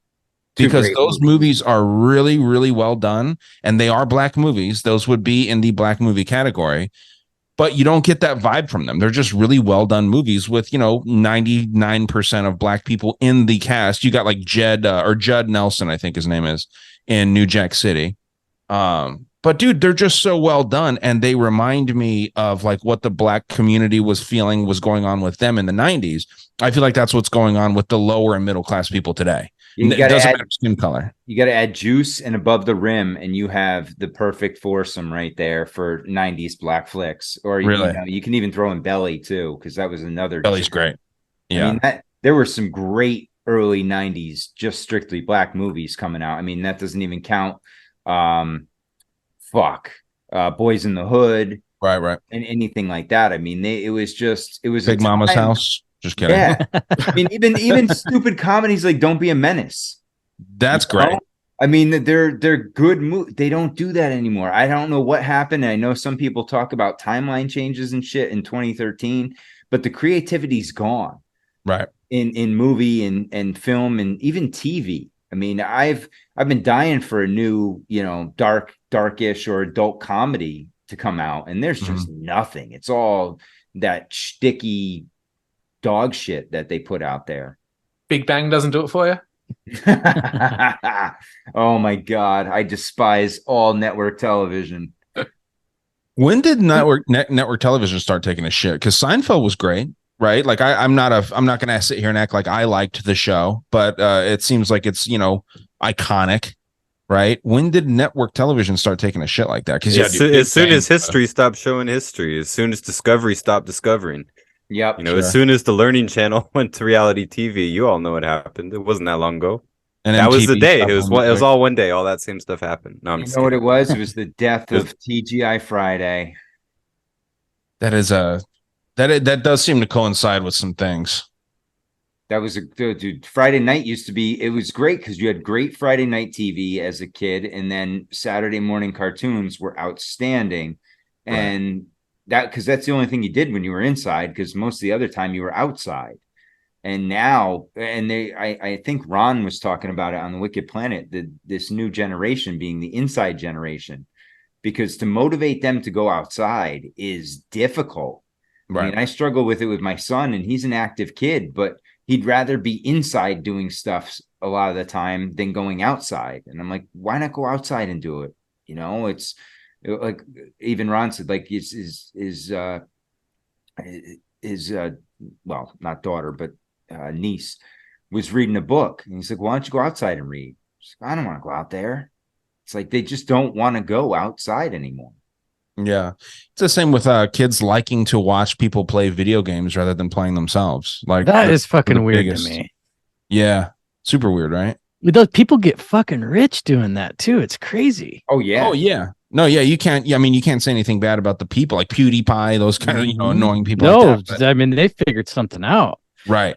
because those movies are really, really well done, and they are black movies. Those would be in the black movie category. But you don't get that vibe from them. They're just really well done movies with, 99% of black people in the cast. You got like Judd Nelson, I think his name is, in New Jack City. But dude, they're just so well done. And they remind me of like what the black community was feeling was going on with them in the 90s. I feel like that's what's going on with the lower and middle class people today. It doesn't matter skin color. You got to add juice and above the rim, and you have the perfect foursome right there for 90s black flicks. Or you can even throw in Belly too, because that was another. Belly's great. Yeah, I mean, there were some great early 90s just strictly black movies coming out. I mean, that doesn't even count. Boys in the Hood, right, and anything like that. I mean, it was Big Mama's House. Just kidding. Yeah. I mean, even stupid comedies like Don't Be a Menace. That's great. I mean, they're good movies. They don't do that anymore. I don't know what happened. I know some people talk about timeline changes and shit in 2013, but the creativity's gone. Right. In movie and film and even TV. I mean, I've been dying for a new, darkish or adult comedy to come out, and there's just nothing. It's all that shticky dog shit that they put out there. Big Bang doesn't do it for you? Oh my God. I despise all network television. When did network television start taking a shit? Because Seinfeld was great, right? Like I'm not going to sit here and act like I liked the show, but it seems like it's, iconic, right? When did network television start taking a shit like that? Because as soon as history stopped showing history, as soon as Discovery stopped discovering. Yep. As soon as the Learning Channel went to reality TV, you all know what happened. It wasn't that long ago. And that was the day. It was all one day. All that same stuff happened. No, you know what it was? It was the death of TGI Friday. That that does seem to coincide with some things. That was dude. Friday night used to be. It was great because you had great Friday night TV as a kid, and then Saturday morning cartoons were outstanding, and because that's the only thing you did when you were inside, because most of the other time you were outside. And now, I think Ron was talking about it on the Wicked Planet, this new generation being the inside generation, because to motivate them to go outside is difficult. Right. I mean, I struggle with it with my son, and he's an active kid, but he'd rather be inside doing stuff a lot of the time than going outside. And I'm like, why not go outside and do it? It's like even Ron said, like his well, not daughter, but niece was reading a book, and he's like, why don't you go outside and read? She's like, I don't want to go out there. It's like they just don't want to go outside anymore. Yeah, it's the same with kids liking to watch people play video games rather than playing themselves. Like that is fucking weird to me. Yeah, super weird, right? Those people get fucking rich doing that too. It's crazy. Oh yeah. No, yeah, you can't. Yeah, I mean, you can't say anything bad about the people like PewDiePie, those kind of annoying people. No, like that, I mean they figured something out. Right.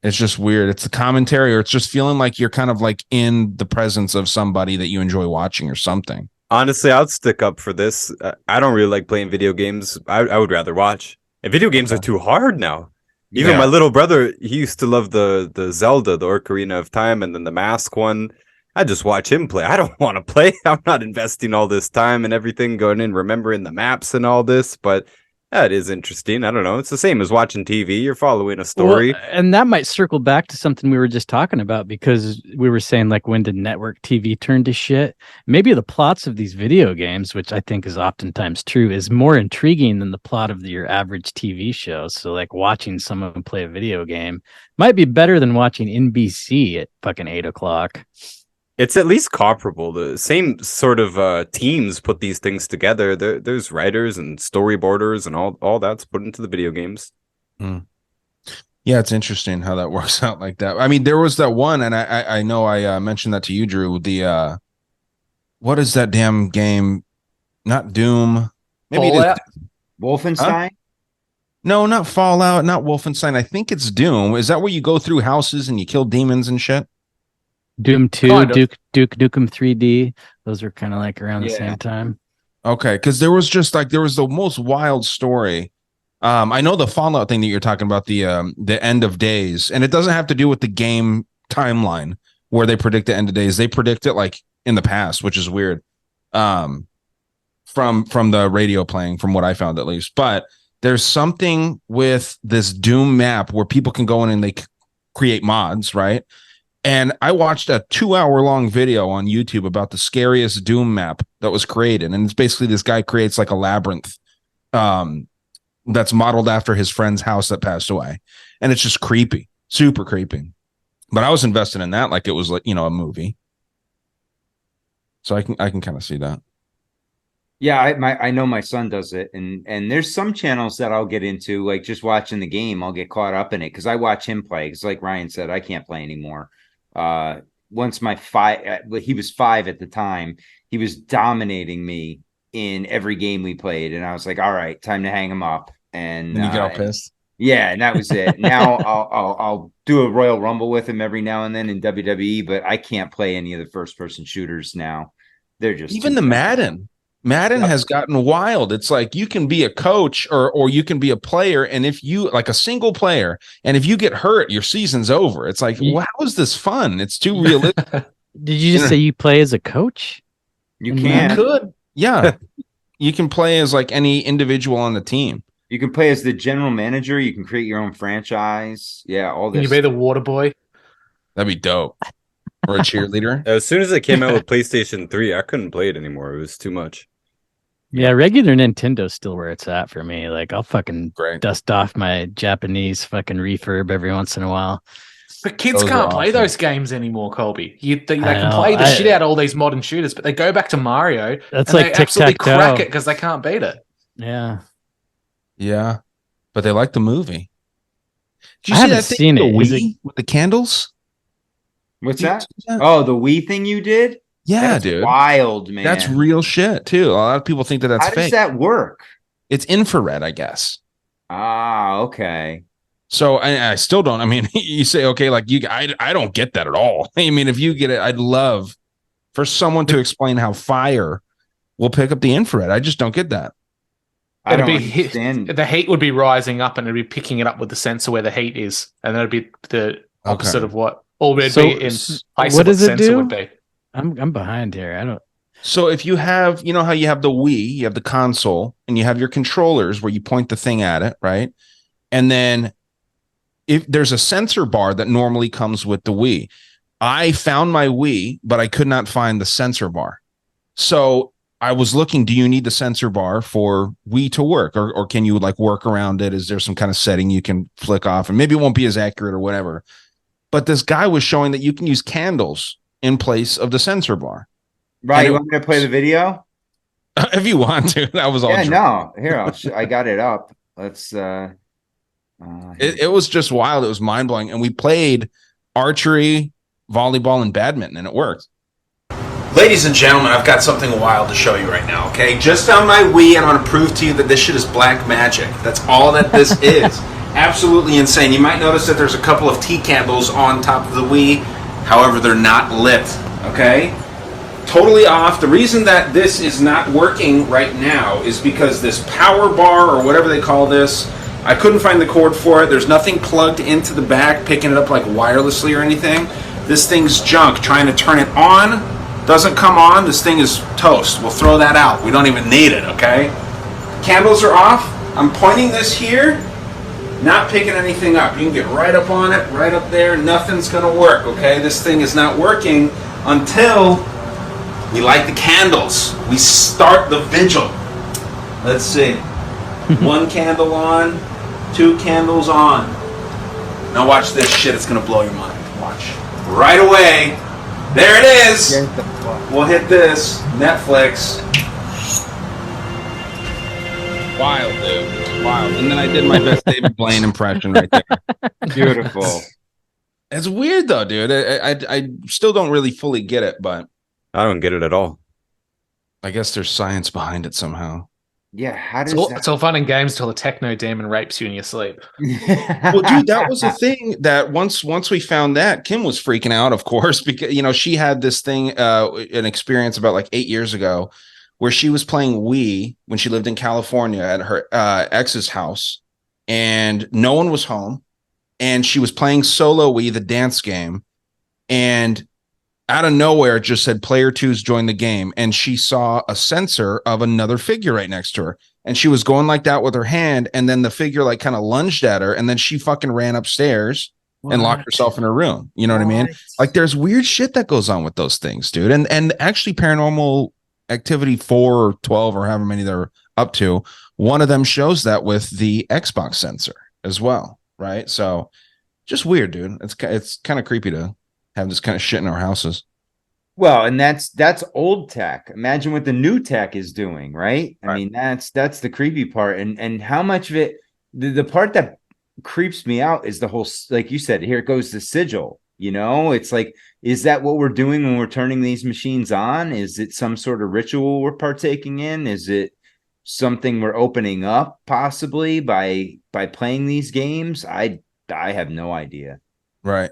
It's just weird. It's the commentary, or it's just feeling like you're kind of like in the presence of somebody that you enjoy watching or something. Honestly, I'll stick up for this. I don't really like playing video games. I would rather watch. And video games are too hard now. Even my little brother, he used to love the Zelda, the Ocarina of Time, and then the Mask one. I just watch him play. I don't want to play. I'm not investing all this time and everything going in, remembering the maps and all this. But That is interesting. I don't know. It's the same as watching TV. You're following a story. Well, and that might circle back to something we were just talking about, because we were saying, like, when did network TV turn to shit? Maybe the plots of these video games, which I think is oftentimes true, is more intriguing than the plot of your average TV show. So, like, watching someone play a video game might be better than watching NBC at fucking 8 o'clock. It's at least comparable. The same sort of teams put these things together. There's writers and storyboarders and all that's put into the video games. Yeah, it's interesting how that works out like that. I mean, there was that one, and I know I mentioned that to you, Drew. The what is that damn game? Not Doom. Maybe Fallout? it is Wolfenstein? Huh? No, not Fallout, not Wolfenstein. I think it's Doom. Is that where you go through houses and you kill demons and shit? Doom 2, Kind of. Dukem 3D. Those are kind of like around the Yeah. same time. Okay, because there was the most wild story. I know the Fallout thing that you're talking about, the end of days, and it doesn't have to do with the game timeline where they predict the end of days. They predict it like in the past, which is weird. From the radio playing, from what I found at least. But there's something with this Doom map where people can go in and they create mods, right? And I watched a 2-hour-long video on YouTube about the scariest Doom map that was created. And it's basically this guy creates like a labyrinth that's modeled after his friend's house that passed away. And it's just creepy, super creepy. But I was invested in that like it was, like, you know, a movie. So I can kind of see that. Yeah, I know my son does it, and there's some channels that I'll get into, like just watching the game. I'll get caught up in it because I watch him play. Because like Ryan said, I can't play anymore. Once he was 5 at the time, he was dominating me in every game we played, and I was like, all right, time to hang him up. And you get all pissed. Yeah, and that was it. Now I'll do a Royal Rumble with him every now and then in WWE, but I can't play any of the first person shooters now. They're just even the Madden. Madden has gotten wild. It's like you can be a coach or you can be a player, and if you like a single player, and if you get hurt, your season's over. It's like, well, how is this fun? It's too realistic. Did you just say you play as a coach? You can. You could, yeah. You can play as like any individual on the team. You can play as the general manager. You can create your own franchise. Yeah, all this. Can you be the water boy? That'd be dope. Or a cheerleader. As soon as it came out with PlayStation 3, I couldn't play it anymore. It was too much. Yeah, regular Nintendo's still where it's at for me. Like, I'll fucking dust off my Japanese fucking refurb every once in a while. But kids Those can't are play awesome. those games anymore, Colby. They can know. play the shit out of all these modern shooters, but they go back to Mario That's and like they absolutely tic-tac-toe. crack it because they can't beat it. Yeah. Yeah, but they like the movie. Did I haven't seen it. Is it- with the candles? What's Did you that? see that? Oh, the Wii thing you did? Yeah, That's dude. wild, man. That's real shit too. A lot of people think that that's How does fake. that work? It's infrared, I guess. Ah, okay. So I still don't. I mean, you say okay, like I don't get that at all. I mean, if you get it, I'd love for someone to explain how fire will pick up the infrared. I just don't get that. I don't It'd be understand. the heat would be rising up and it'd be picking it up with the sensor where the heat is, and that'd be the opposite of what all would So, be in place what of what does the it sensor do? would be. I'm behind here. I don't. So if you have, you know how you have the Wii, you have the console, and you have your controllers where you point the thing at it, right? And then if there's a sensor bar that normally comes with the Wii, I found my Wii, but I could not find the sensor bar. So I was looking, do you need the sensor bar for Wii to work? Or can you like work around it? Is there some kind of setting you can flick off? And maybe it won't be as accurate or whatever. But this guy was showing that you can use candles in place of the sensor bar. Right, you want me to play the video? If you want to. That was all. Yeah, true. no. Here, I got it up. Let's It was just wild. It was mind blowing. And we played archery, volleyball, and badminton, and it worked. Ladies and gentlemen, I've got something wild to show you right now, okay? Just on my Wii, and I want to prove to you that this shit is black magic. That's all that this is. Absolutely insane. You might notice that there's a couple of tea candles on top of the Wii. However, they're not lit, okay? Totally off. The reason that this is not working right now is because this power bar, or whatever they call this, I couldn't find the cord for it. There's nothing plugged into the back, picking it up like wirelessly or anything. This thing's junk. Trying to turn it on doesn't come on. This thing is toast. We'll throw that out. We don't even need it, okay? Candles are off. I'm pointing this here, not picking anything up. You can get right up on it, right up there. Nothing's going to work, okay? This thing is not working until we light the candles. We start the vigil. Let's see. 1 candle on, 2 candles on. Now watch this shit. It's going to blow your mind. Watch. Right away. There it is. We'll hit this. Netflix. Wild, dude. Wild. And then I did my best David Blaine impression right there. Beautiful. It's weird though, dude. I still don't really fully get it, but I don't get it at all. I guess there's science behind it somehow. Yeah, how does It's all fun and games till the techno demon rapes you in your sleep. Well, dude, that was the thing that once we found that, Kim was freaking out, of course, because she had this thing, an experience about like 8 years ago, where she was playing Wii when she lived in California at her ex's house, and no one was home, and she was playing solo Wii, the dance game, and out of nowhere, it just said player 2's joined the game. And she saw a sensor of another figure right next to her. And she was going like that with her hand. And then the figure like kind of lunged at her. And then she fucking ran upstairs and locked herself in her room. You know what I mean? Like there's weird shit that goes on with those things, dude. And actually Paranormal Activity 4 or 12 or however many they're up to, one of them shows that with the Xbox sensor as well. Right. So just weird, dude. It's kind of creepy to have this kind of shit in our houses. Well, and that's old tech. Imagine what the new tech is doing, right? I mean, that's the creepy part. And how much of it, the part that creeps me out is the whole, like you said, here it goes the sigil. It's like, is that what we're doing when we're turning these machines on? Is it some sort of ritual we're partaking in? Is it something we're opening up possibly by playing these games? I have no idea. Right.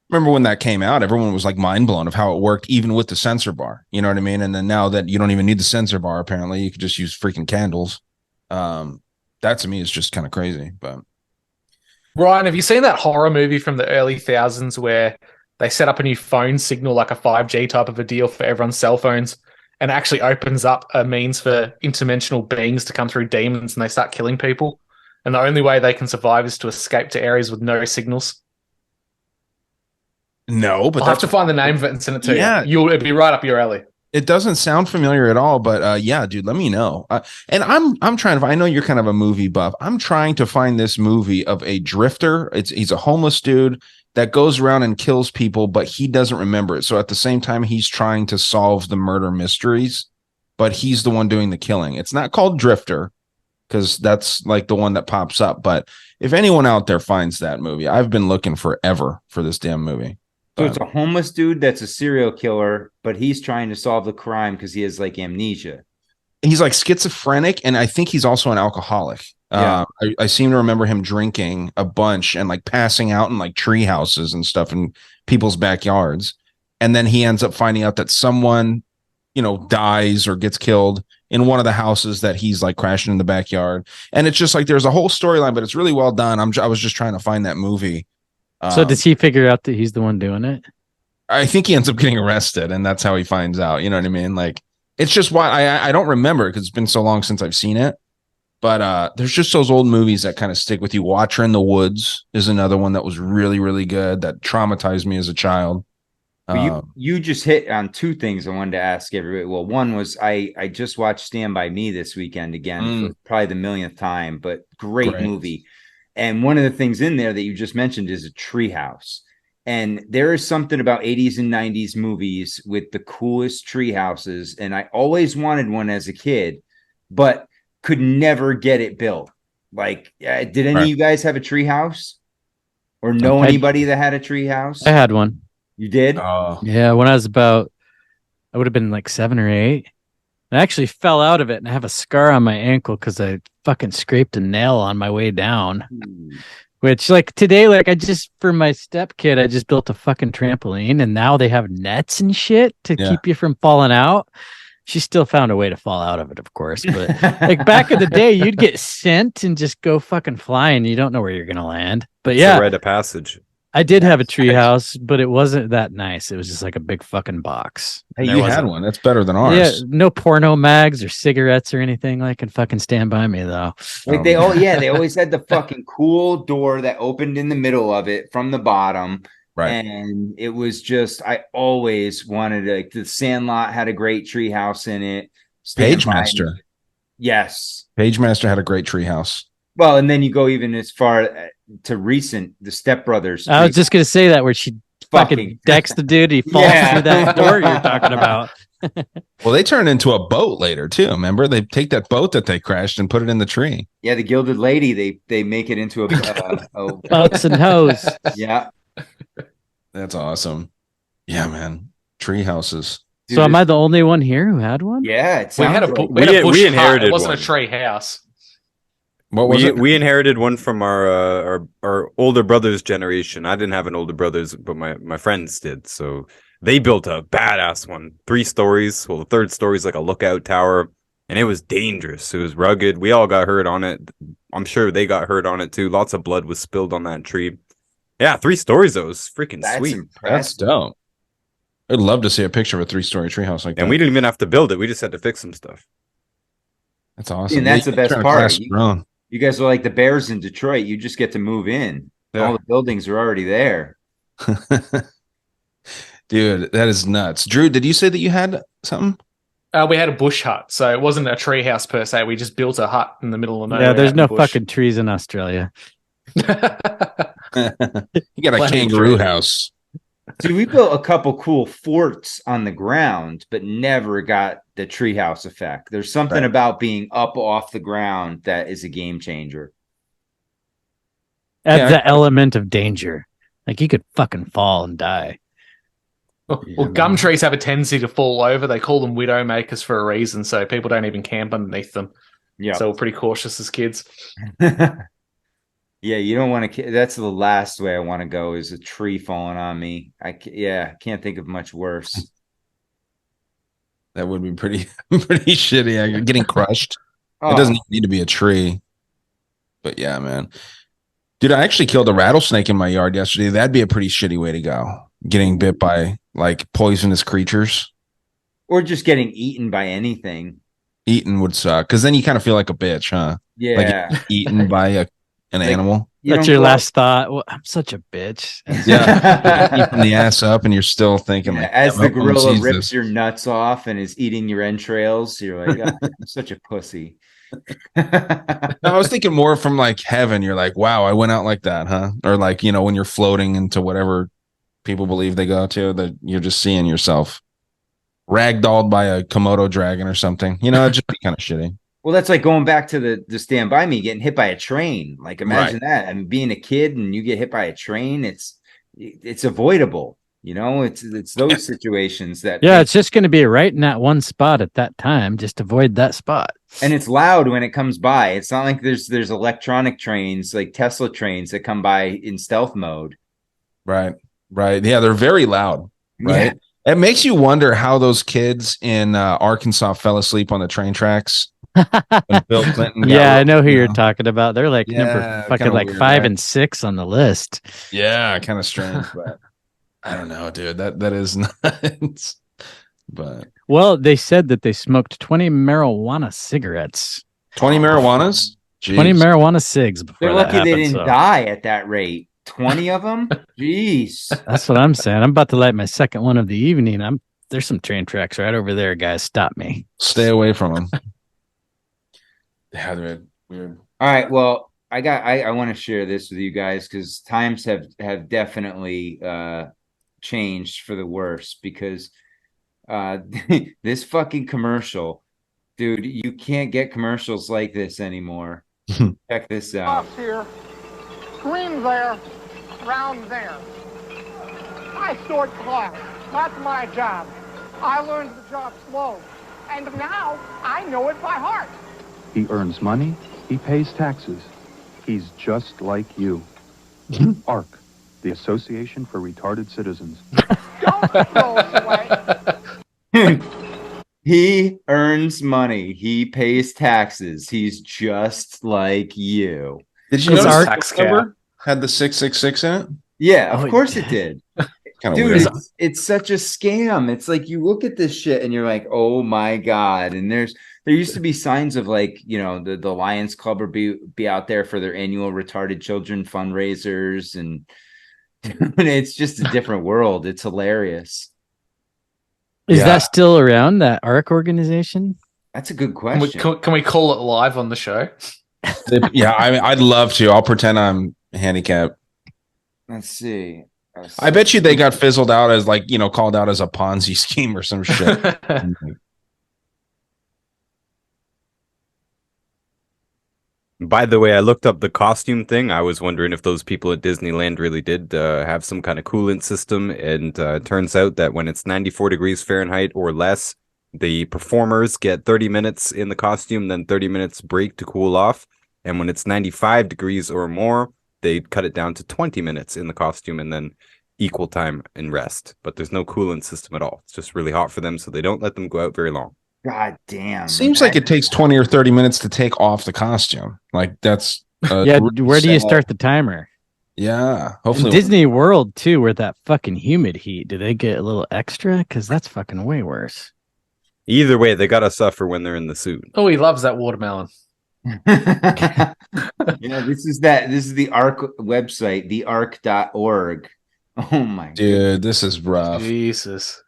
Remember when that came out, everyone was like mind blown of how it worked, even with the sensor bar. You know what I mean? And then now that you don't even need the sensor bar, apparently you could just use freaking candles. That to me is just kind of crazy. But Ryan, have you seen that horror movie from the early thousands where they set up a new phone signal, like a 5G type of a deal for everyone's cell phones, and actually opens up a means for interdimensional beings to come through demons and they start killing people? And the only way they can survive is to escape to areas with no signals. No, but I'll have to find the name of it and send it to you. It'd be right up your alley. It doesn't sound familiar at all, but yeah, dude, let me know. And I'm trying to. I know you're kind of a movie buff. I'm trying to find this movie of a drifter. He's a homeless dude that goes around and kills people, but he doesn't remember it. So at the same time, he's trying to solve the murder mysteries, but he's the one doing the killing. It's not called Drifter because that's like the one that pops up. But if anyone out there finds that movie, I've been looking forever for this damn movie. So it's a homeless dude that's a serial killer, but he's trying to solve the crime because he has like amnesia. He's like schizophrenic, and I think he's also an alcoholic. Yeah. I seem to remember him drinking a bunch and like passing out in like tree houses and stuff in people's backyards. And then he ends up finding out that someone, dies or gets killed in one of the houses that he's like crashing in the backyard. And it's just like there's a whole storyline, but it's really well done. I was just trying to find that movie. So does he figure out that he's the one doing it? I think he ends up getting arrested, and that's how he finds out. You know what I mean? Like, it's just why I don't remember because it's been so long since I've seen it. But there's just those old movies that kind of stick with you. Watcher in the Woods is another one that was really, really good that traumatized me as a child. You just hit on two things I wanted to ask everybody. Well, one was I just watched Stand By Me this weekend again for probably the millionth time, but great movie. And one of the things in there that you just mentioned is a treehouse. And there is something about 80s and 90s movies with the coolest tree houses. And I always wanted one as a kid, but could never get it built. Like, did any of you guys have a tree house or know anybody that had a tree house? I had one. You did? Yeah, when I would have been like 7 or 8. I actually fell out of it and I have a scar on my ankle because I fucking scraped a nail on my way down. Which, like, today, like, for my stepkid, I just built a fucking trampoline and now they have nets and shit to keep you from falling out. She still found a way to fall out of it, of course. But, like, back in the day, you'd get sent and just go fucking flying. You don't know where you're going to land. But it's yeah. a rite of passage. I did have a treehouse, but it wasn't that nice. It was just like a big fucking box. Hey, There you wasn't- had one. That's better than Yeah, ours. no porno mags or cigarettes or anything like can fucking stand by me though. Like they always had the fucking cool door that opened in the middle of it from the bottom. Right. And it was just, I always wanted to, like, the Sandlot had a great tree house in it. Stand by Pagemaster. Me. Yes. Pagemaster had a great treehouse. Well, and then you go even as far to recent, the Step Brothers. I was just gonna say that where she fucking decks the dude, he falls through that door you're talking about. Well, they turn into a boat later too. Remember, they take that boat that they crashed and put it in the tree. Yeah, the Gilded Lady. They make it into a boats and hoes. Yeah, that's awesome. Yeah, man, tree houses. Dude, so am I the only one here who had one? Yeah, it We had a sounds like- bush we hut. inherited It wasn't one. a tree house. What was it? We inherited one from our older brother's generation. I didn't have an older brother's, but my friends did. So they built a badass one, 3 stories. Well, the third story is like a lookout tower, and it was dangerous. It was rugged. We all got hurt on it. I'm sure they got hurt on it too. Lots of blood was spilled on that tree. Yeah, 3 stories though. It was freaking That's sweet. That's dope. I'd love to see a picture of a 3-story treehouse like that. And we didn't even have to build it. We just had to fix some stuff. That's awesome. And that's the best part. You, You guys are like the Bears in Detroit. You just get to move in. Yeah. All the buildings are already there. Dude, that is nuts. Drew, did you say that you had something? We had a bush hut, so it wasn't a tree house per se. We just built a hut in the middle of nowhere. Yeah, there's out in no the bush. fucking trees in Australia. You got a Plenty kangaroo of house. See, we built a couple cool forts on the ground, but never got the treehouse effect. There's something about being up off the ground that is a game changer. Adds the element of danger. Like you could fucking fall and die. Well, gum trees have a tendency to fall over. They call them widow makers for a reason, so people don't even camp underneath them. Yeah. So we're pretty cautious as kids. Yeah, you don't want to. That's the last way I want to go is a tree falling on me. Can't think of much worse. That would be pretty shitty. You're getting crushed. Oh. It doesn't need to be a tree. But yeah, man. Dude, I actually killed a rattlesnake in my yard yesterday. That'd be a pretty shitty way to go. Getting bit by like poisonous creatures. Or just getting eaten by anything. Eaten would suck. Because then you kind of feel like a bitch, huh? Yeah. Like you're eaten by an animal. That's your last thought. Well, I'm such a bitch. Yeah. Eating the ass up and you're still thinking like as the "Yeah, my mom gorilla sees rips this." your nuts off and is eating your entrails, you're like, "Oh, I'm such a pussy." No, I was thinking more from like heaven. You're like, wow, I went out like that, huh? Or like, you know, when you're floating into whatever people believe they go to, that you're just seeing yourself ragdolled by a Komodo dragon or something. You know, it'd just be kind of shitty. Well, that's like going back to the Stand By Me, getting hit by a train. Like imagine that. I mean, being a kid and you get hit by a train, it's avoidable. You know, it's those situations that it's just going to be right in that one spot at that time. Just avoid that spot. And it's loud when it comes by. It's not like there's electronic trains like Tesla trains that come by in stealth mode. Right. Yeah, they're very loud. Right. Yeah. It makes you wonder how those kids in Arkansas fell asleep on the train tracks. When Bill Clinton got I know who you're talking about. They're like number fucking kinda like weird, 5 right? and 6 on the list. Yeah, kind of strange, but I don't know, dude. That is nuts. But Well, they said that they smoked 20 marijuana cigarettes. 20 marijuanas? Jeez. 20 marijuana cigs before They're that lucky they happened, didn't so. die at that rate. 20 of them? Jeez. That's what I'm saying. I'm about to light my second one of the evening. There's some train tracks right over there, guys. Stop me. Stay away from them. Yeah, they're weird. All right. Well, I want to share this with you guys because times have definitely changed for the worse because this fucking commercial, dude, you can't get commercials like this anymore. Check this out. Off here, green there, round there. I stored cloth. That's my job. I learned the job slow, and now I know it by heart. He earns money, he pays taxes. He's just like you. ARC, the Association for Retarded Citizens. Don't throw it away. He earns money. He pays taxes. He's just like you. Did you It's notice our tax tax cap. number had the 666 in it? Yeah, of Oh, course yeah. it did. Kind of Dude, weird. it's such a scam. It's like you look at this shit and you're like, oh my God. And there used to be signs of like, the Lions Club would be out there for their annual retarded children fundraisers, and it's just a different world. It's hilarious. Is that still around, that ARC organization? That's a good Can we, question. can we call it live on the show? Yeah, I mean, I'd love to. I'll pretend I'm handicapped. Let's see. I bet you they got fizzled out as like, called out as a Ponzi scheme or some shit. By the way, I looked up the costume thing. I was wondering if those people at Disneyland really did have some kind of coolant system. And it turns out that when it's 94 degrees Fahrenheit or less, the performers get 30 minutes in the costume, then 30 minutes break to cool off. And when it's 95 degrees or more, they cut it down to 20 minutes in the costume and then equal time in rest. But there's no coolant system at all. It's just really hot for them, so they don't let them go out very long. God damn. Seems like it takes 20 or 30 minutes to take off the costume. Like that's where do you start the timer? Yeah, hopefully In Disney World too, where that fucking humid heat. Do they get a little extra? Because that's fucking way worse. Either way, they gotta suffer when they're in the suit. Oh, he loves that watermelon. This is the ARC website, thearc.org. Oh my God. Dude, this is rough. Jesus.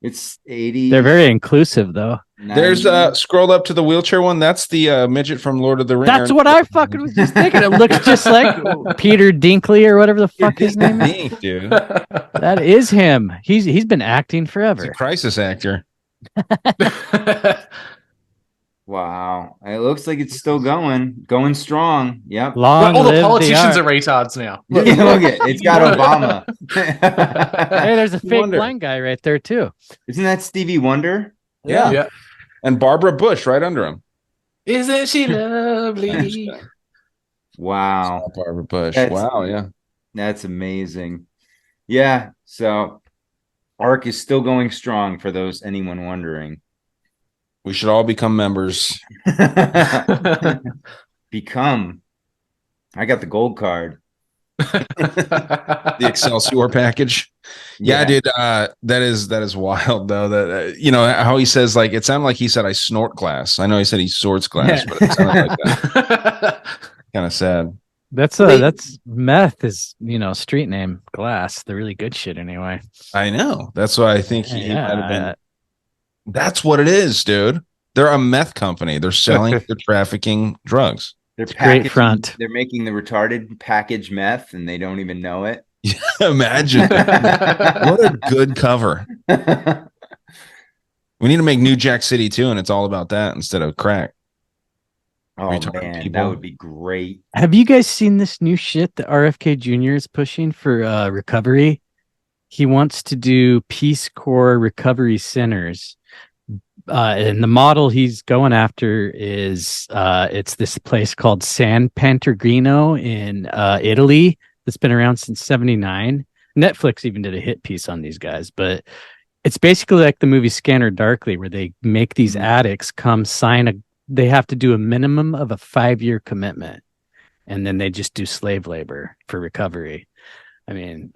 It's 80. They're very inclusive though. 90. There's scroll up to the wheelchair one. That's the midget from Lord of the Rings. That's what I fucking was just thinking. It looks just like Peter Dinkley or whatever the fuck his name is. Dude. That is him. He's been acting He's forever. a crisis actor. Wow. It looks like it's still going strong. Yep. Long All the live politicians ARC. are retards now. Look at it's got Obama. Hey, there's a fake Wonder. blind guy right there too. Isn't that Stevie Wonder? Yeah. And Barbara Bush right under him. Isn't she lovely? Wow. Barbara Bush. That's- Wow, yeah. That's amazing. Yeah. So ARC is still going strong for anyone wondering. We should all become members. Become. I got the gold card. The Excelsior package. Yeah, dude. That is wild though. That how he says, like, it sounded like he said I snort glass. I know he said he sorts glass, but it sounded like that. Kind of sad. That's meth is street name glass. The really good shit anyway. I know. That's why I think he might have been. Yeah. That's what it is, dude. They're a meth company. They're selling, they're trafficking drugs. They're Great front. They're making the retarded package meth, and they don't even know it. Imagine. What a good cover. We need to make New Jack City too, and it's all about that instead of crack. Oh Retarded man, people. that would be great. Have you guys seen this new shit that RFK Jr. is pushing for recovery? He wants to do Peace Corps recovery centers. And the model he's going after is it's this place called San Pellegrino in Italy that's been around since '79. Netflix even did a hit piece on these guys, but it's basically like the movie Scanner Darkly, where they make these addicts come sign they have to do a minimum of a 5-year commitment, and then they just do slave labor for recovery. I mean,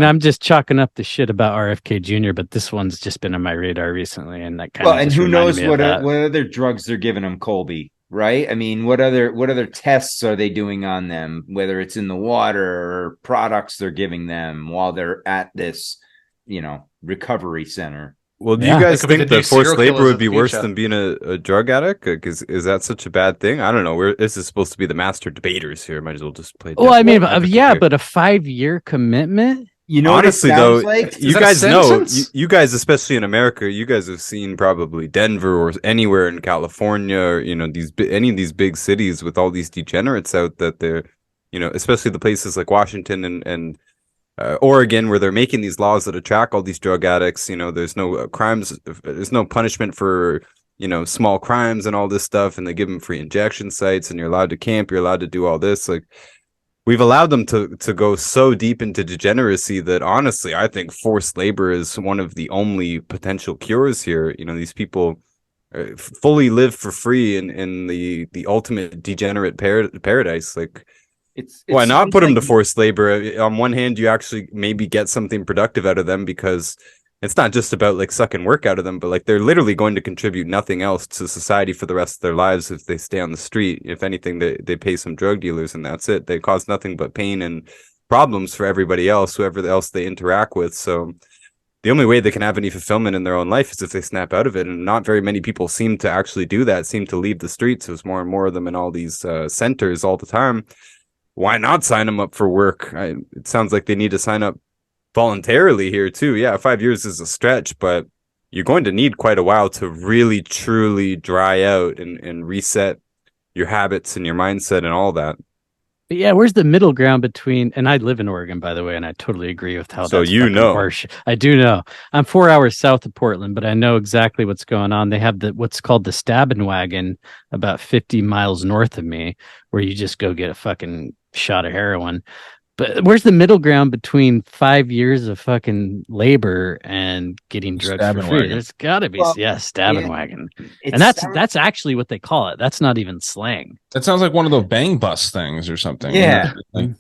I'm just chalking up the shit about RFK Jr., but this one's just been on my radar recently, and that kind of. Well, and who knows what other drugs they're giving them, Colby? Right? I mean, what other tests are they doing on them? Whether it's in the water or products they're giving them while they're at this, recovery center. Well, do Yeah. you guys It could be think the new that forced serial labor killers would of be the worse future. than being a drug addict? Is that such a bad thing? I don't know. This is supposed to be the master debaters here. Might as well just play. Well, I mean, devil's advocate yeah, here. but a 5-year commitment. You know Honestly, what it though, sounds like? you Is that guys a know, sentence? you guys, especially in America, you guys have seen probably Denver or anywhere in California, or, any of these big cities with all these degenerates out that they're, especially the places like Washington and Oregon, where they're making these laws that attract all these drug addicts. There's no crimes, there's no punishment for, small crimes and all this stuff, and they give them free injection sites, and you're allowed to camp, you're allowed to do all this. Like, we've allowed them to go so deep into degeneracy that honestly, I think forced labor is one of the only potential cures here. These people fully live for free in the ultimate degenerate paradise. Like, Why not put them to like- forced labor? On one hand, you actually maybe get something productive out of them because it's not just about like sucking work out of them, but like they're literally going to contribute nothing else to society for the rest of their lives if they stay on the street. If anything, they pay some drug dealers and that's it. They cause nothing but pain and problems for everybody else, whoever else they interact with. So the only way they can have any fulfillment in their own life is if they snap out of it. And not very many people seem to actually do that, seem to leave the streets. There's more and more of them in all these centers all the time. Why not sign them up for work? It sounds like they need to sign up voluntarily here too. Yeah, 5 years is a stretch, but you're going to need quite a while to really truly dry out and reset your habits and your mindset and all that. But yeah, where's the middle ground between? And I live in Oregon, by the way, and I totally agree with how. So that's you fucking know. harsh. I do know. I'm 4 hours south of Portland, but I know exactly what's going on. They have what's called the stabbing wagon about 50 miles north of me, where you just go get a fucking shot of heroin. But where's the middle ground between 5 years of fucking labor and getting drugs for free? Wagon. There's got to be, stabbing wagon. And that's actually what they call it. That's not even slang. That sounds like one of those bang bus things or something. Yeah. Like,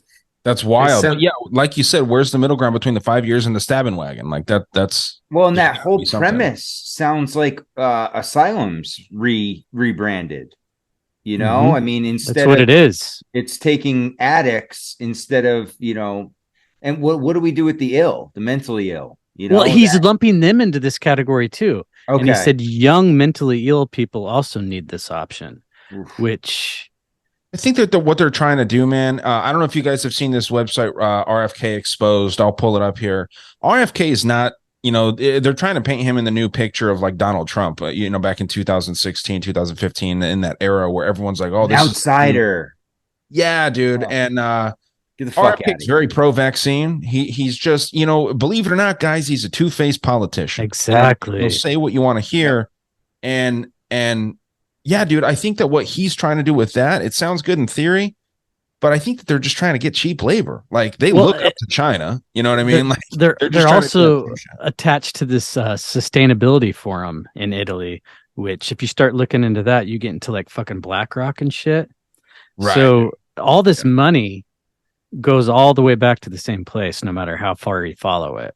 that's wild. But yeah, like you said, where's the middle ground between the 5 years and the stabbing wagon? Like that's well, and that gotta whole be something. premise sounds like asylums rebranded. You know, I mean, instead That's what of, it is. it's taking addicts instead of, and what do we do with the ill, the mentally ill? Well, he's lumping them into this category too. Okay. And he said young mentally ill people also need this option, Oof. which I think that what they're trying to do, man. I don't know if you guys have seen this website, RFK Exposed. I'll pull it up here. RFK is not, they're trying to paint him in the new picture of like Donald Trump, back in 2016, 2015, in that era where everyone's like, oh, this outsider. Yeah, dude. Oh. And Get the fuck out RFK's very pro-vaccine. He's just, believe it or not, guys, he's a two-faced politician. Exactly. He'll say what you want to hear. And yeah, dude, I think that what he's trying to do with that, it sounds good in theory, but I think that they're just trying to get cheap labor. Like they look up to China. You know what I mean? They're also attached to this sustainability forum in Italy, which if you start looking into that, you get into like fucking BlackRock and shit. Right. So all this money goes all the way back to the same place, no matter how far you follow it.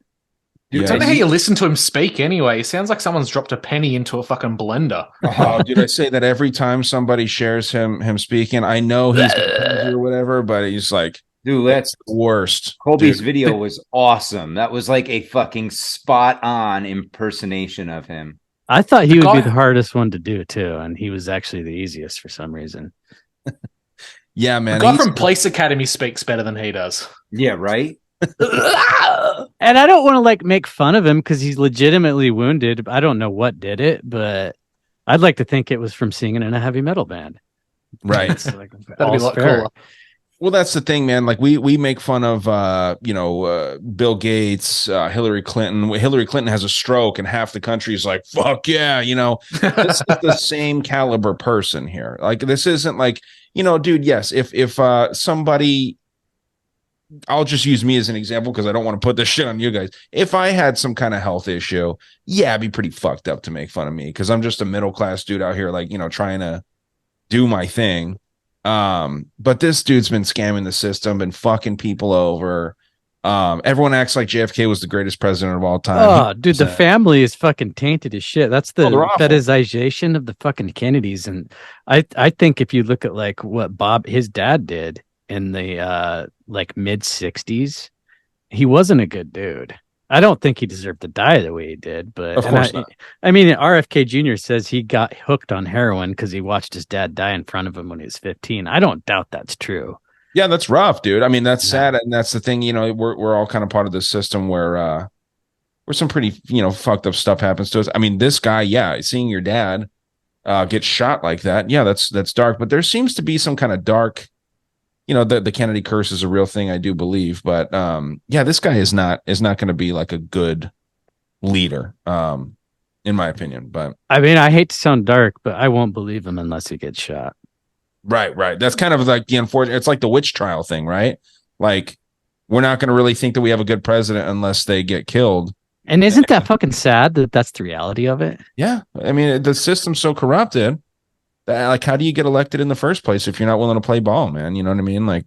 Dude, I don't know how you listen to him speak anyway. It sounds like someone's dropped a penny into a fucking blender. Oh, dude, I say that every time somebody shares him speaking. I know he's or whatever, but he's like, dude, that's the worst. Colby's video was awesome. That was like a fucking spot on impersonation of him. I thought he would be the hardest one to do too, and he was actually the easiest for some reason. Yeah, man. The guy from Police Academy speaks better than he does. Yeah, right. And I don't want to like make fun of him because he's legitimately wounded. I don't know what did it, but I'd like to think it was from singing in a heavy metal band. Right. Like, that'd be a lot cooler. Well, that's the thing, man. Like we make fun of Bill Gates, Hillary Clinton. Hillary Clinton has a stroke and half the country is like, fuck yeah, this is the same caliber person here. Like this isn't like, dude, yes, if somebody, I'll just use me as an example because I don't want to put this shit on you guys. If I had some kind of health issue, yeah, it'd be pretty fucked up to make fun of me because I'm just a middle class dude out here, like, trying to do my thing. But this dude's been scamming the system, been fucking people over. Everyone acts like JFK was the greatest president of all time. Oh, dude, the family is fucking tainted as shit. That's the fetishization of the fucking Kennedys. And I think if you look at like what his dad did in the like mid 60s, he wasn't a good dude. I don't think he deserved to die the way he did, but of course not. I mean, RFK Jr. says he got hooked on heroin because he watched his dad die in front of him when he was 15. I don't doubt that's true. Yeah, that's rough, dude. I mean, that's sad, and that's the thing. We're all kind of part of the system where some pretty fucked up stuff happens to us. I mean, this guy, seeing your dad get shot like that, that's dark. But there seems to be some kind of dark. The Kennedy curse is a real thing, I do believe, but this guy is not going to be like a good leader, in my opinion. But I mean, I hate to sound dark, but I won't believe him unless he gets shot. Right. That's kind of like the unfortunate. It's like the witch trial thing, right? Like we're not going to really think that we have a good president unless they get killed. And isn't that fucking sad that that's the reality of it? Yeah, I mean, the system's so corrupted. Like, how do you get elected in the first place if you're not willing to play ball, man? You know what I mean? Like,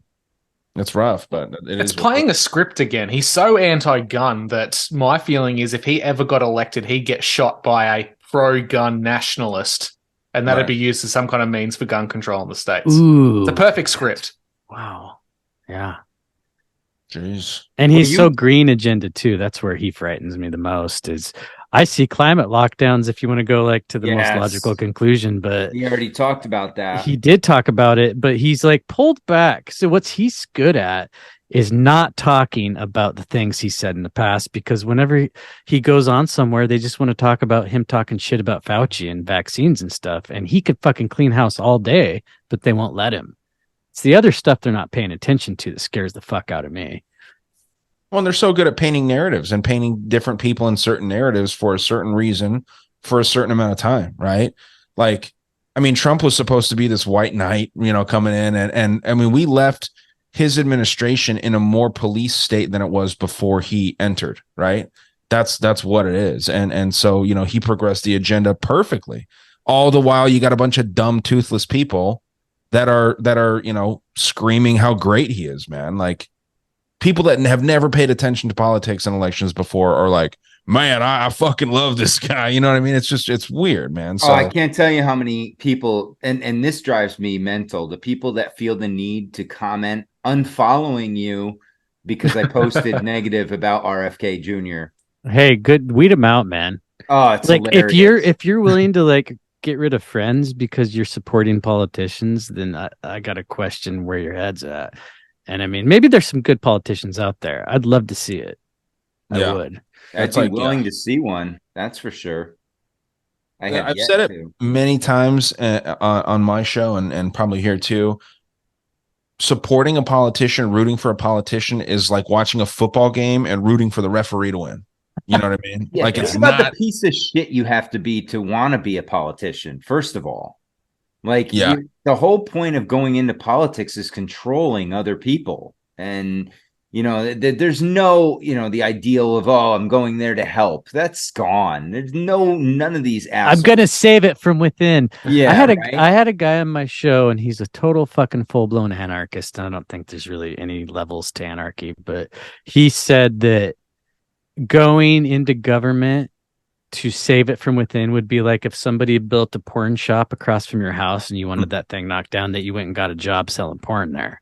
It's rough, but it's playing a script again. He's so anti-gun that my feeling is if he ever got elected, he'd get shot by a pro-gun nationalist, and that'd be used as some kind of means for gun control in the States. Ooh. It's a perfect script. Wow. Yeah. Jeez. And he's so green agenda too. That's where he frightens me the most. Is I see climate lockdowns if you want to go like to the most logical conclusion, but he already talked about that. He did talk about it, but he's like pulled back. So what's he's good at is not talking about the things he said in the past, because whenever he goes on somewhere, they just want to talk about him talking shit about Fauci and vaccines and stuff. And he could fucking clean house all day, but they won't let him. It's the other stuff they're not paying attention to that scares the fuck out of me. Well, they're so good at painting narratives and painting different people in certain narratives for a certain reason for a certain amount of time, right? Like, I mean, Trump was supposed to be this white knight, coming in, and I mean, we left his administration in a more police state than it was before he entered, right? That's what it is. And so, he progressed the agenda perfectly. All the while you got a bunch of dumb, toothless people that are, screaming how great he is, man. Like, people that have never paid attention to politics and elections before are like, man, I fucking love this guy. You know what I mean? It's weird, man. So I can't tell you how many people, and this drives me mental, the people that feel the need to comment unfollowing you because I posted negative about RFK Jr. Hey, good, weed them out, man. Oh, it's like hilarious. if you're willing to like get rid of friends because you're supporting politicians, then I got to question where your head's at. And I mean, maybe there's some good politicians out there. I'd love to see it. I would. I'd be willing to see one. That's for sure. I've said it many times on my show and probably here too. Supporting a politician, rooting for a politician is like watching a football game and rooting for the referee to win. You know what I mean? Like, it's about the piece of shit you have to be to want to be a politician, first of all. Like, the whole point of going into politics is controlling other people. And, there's no, the ideal of, I'm going there to help. That's gone. There's none of these assholes. I'm going to save it from within. Yeah. I had a guy on my show and he's a total fucking full-blown anarchist. And I don't think there's really any levels to anarchy, but he said that going into government to save it from within would be like if somebody built a porn shop across from your house and you wanted that thing knocked down, that you went and got a job selling porn there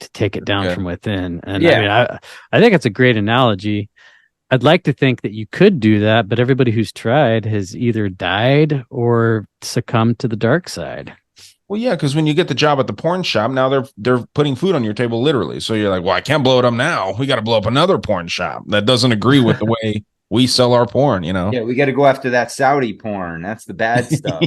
to take it down from within. And I mean, I think it's a great analogy. I'd like to think that you could do that, but everybody who's tried has either died or succumbed to the dark side. Well, yeah, because when you get the job at the porn shop, now they're putting food on your table, literally. So you're like, well, I can't blow it up now. We got to blow up another porn shop that doesn't agree with the way we sell our porn, Yeah, we got to go after that Saudi porn. That's the bad stuff.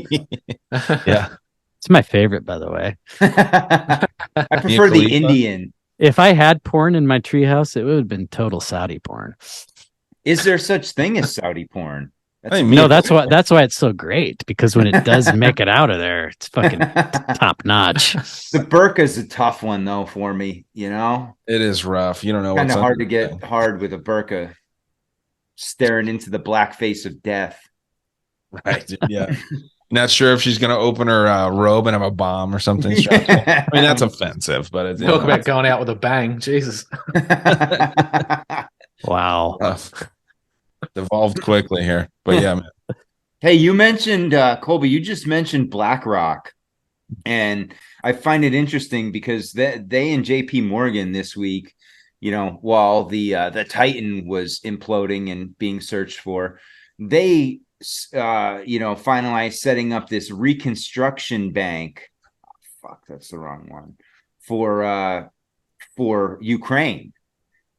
Yeah. It's my favorite, by the way. I prefer the Indian. If I had porn in my treehouse, it would have been total Saudi porn. Is there such thing as Saudi porn? That's why it's so great, because when it does make it out of there, it's fucking top notch. The burka's a tough one though for me, It is rough. You don't know. Kind of hard to get hard with a burka, staring into the black face of death. Right. Yeah. Not sure if she's gonna open her robe and have a bomb or something. I mean, that's offensive, but it's talk about going out with a bang. Jesus. Wow. Evolved quickly here, but yeah, man. Hey, you mentioned Colby. You just mentioned BlackRock, and I find it interesting because they and J.P. Morgan this week, while the Titan was imploding and being searched for, they finalized setting up this reconstruction bank. Oh, fuck, that's the wrong one for Ukraine.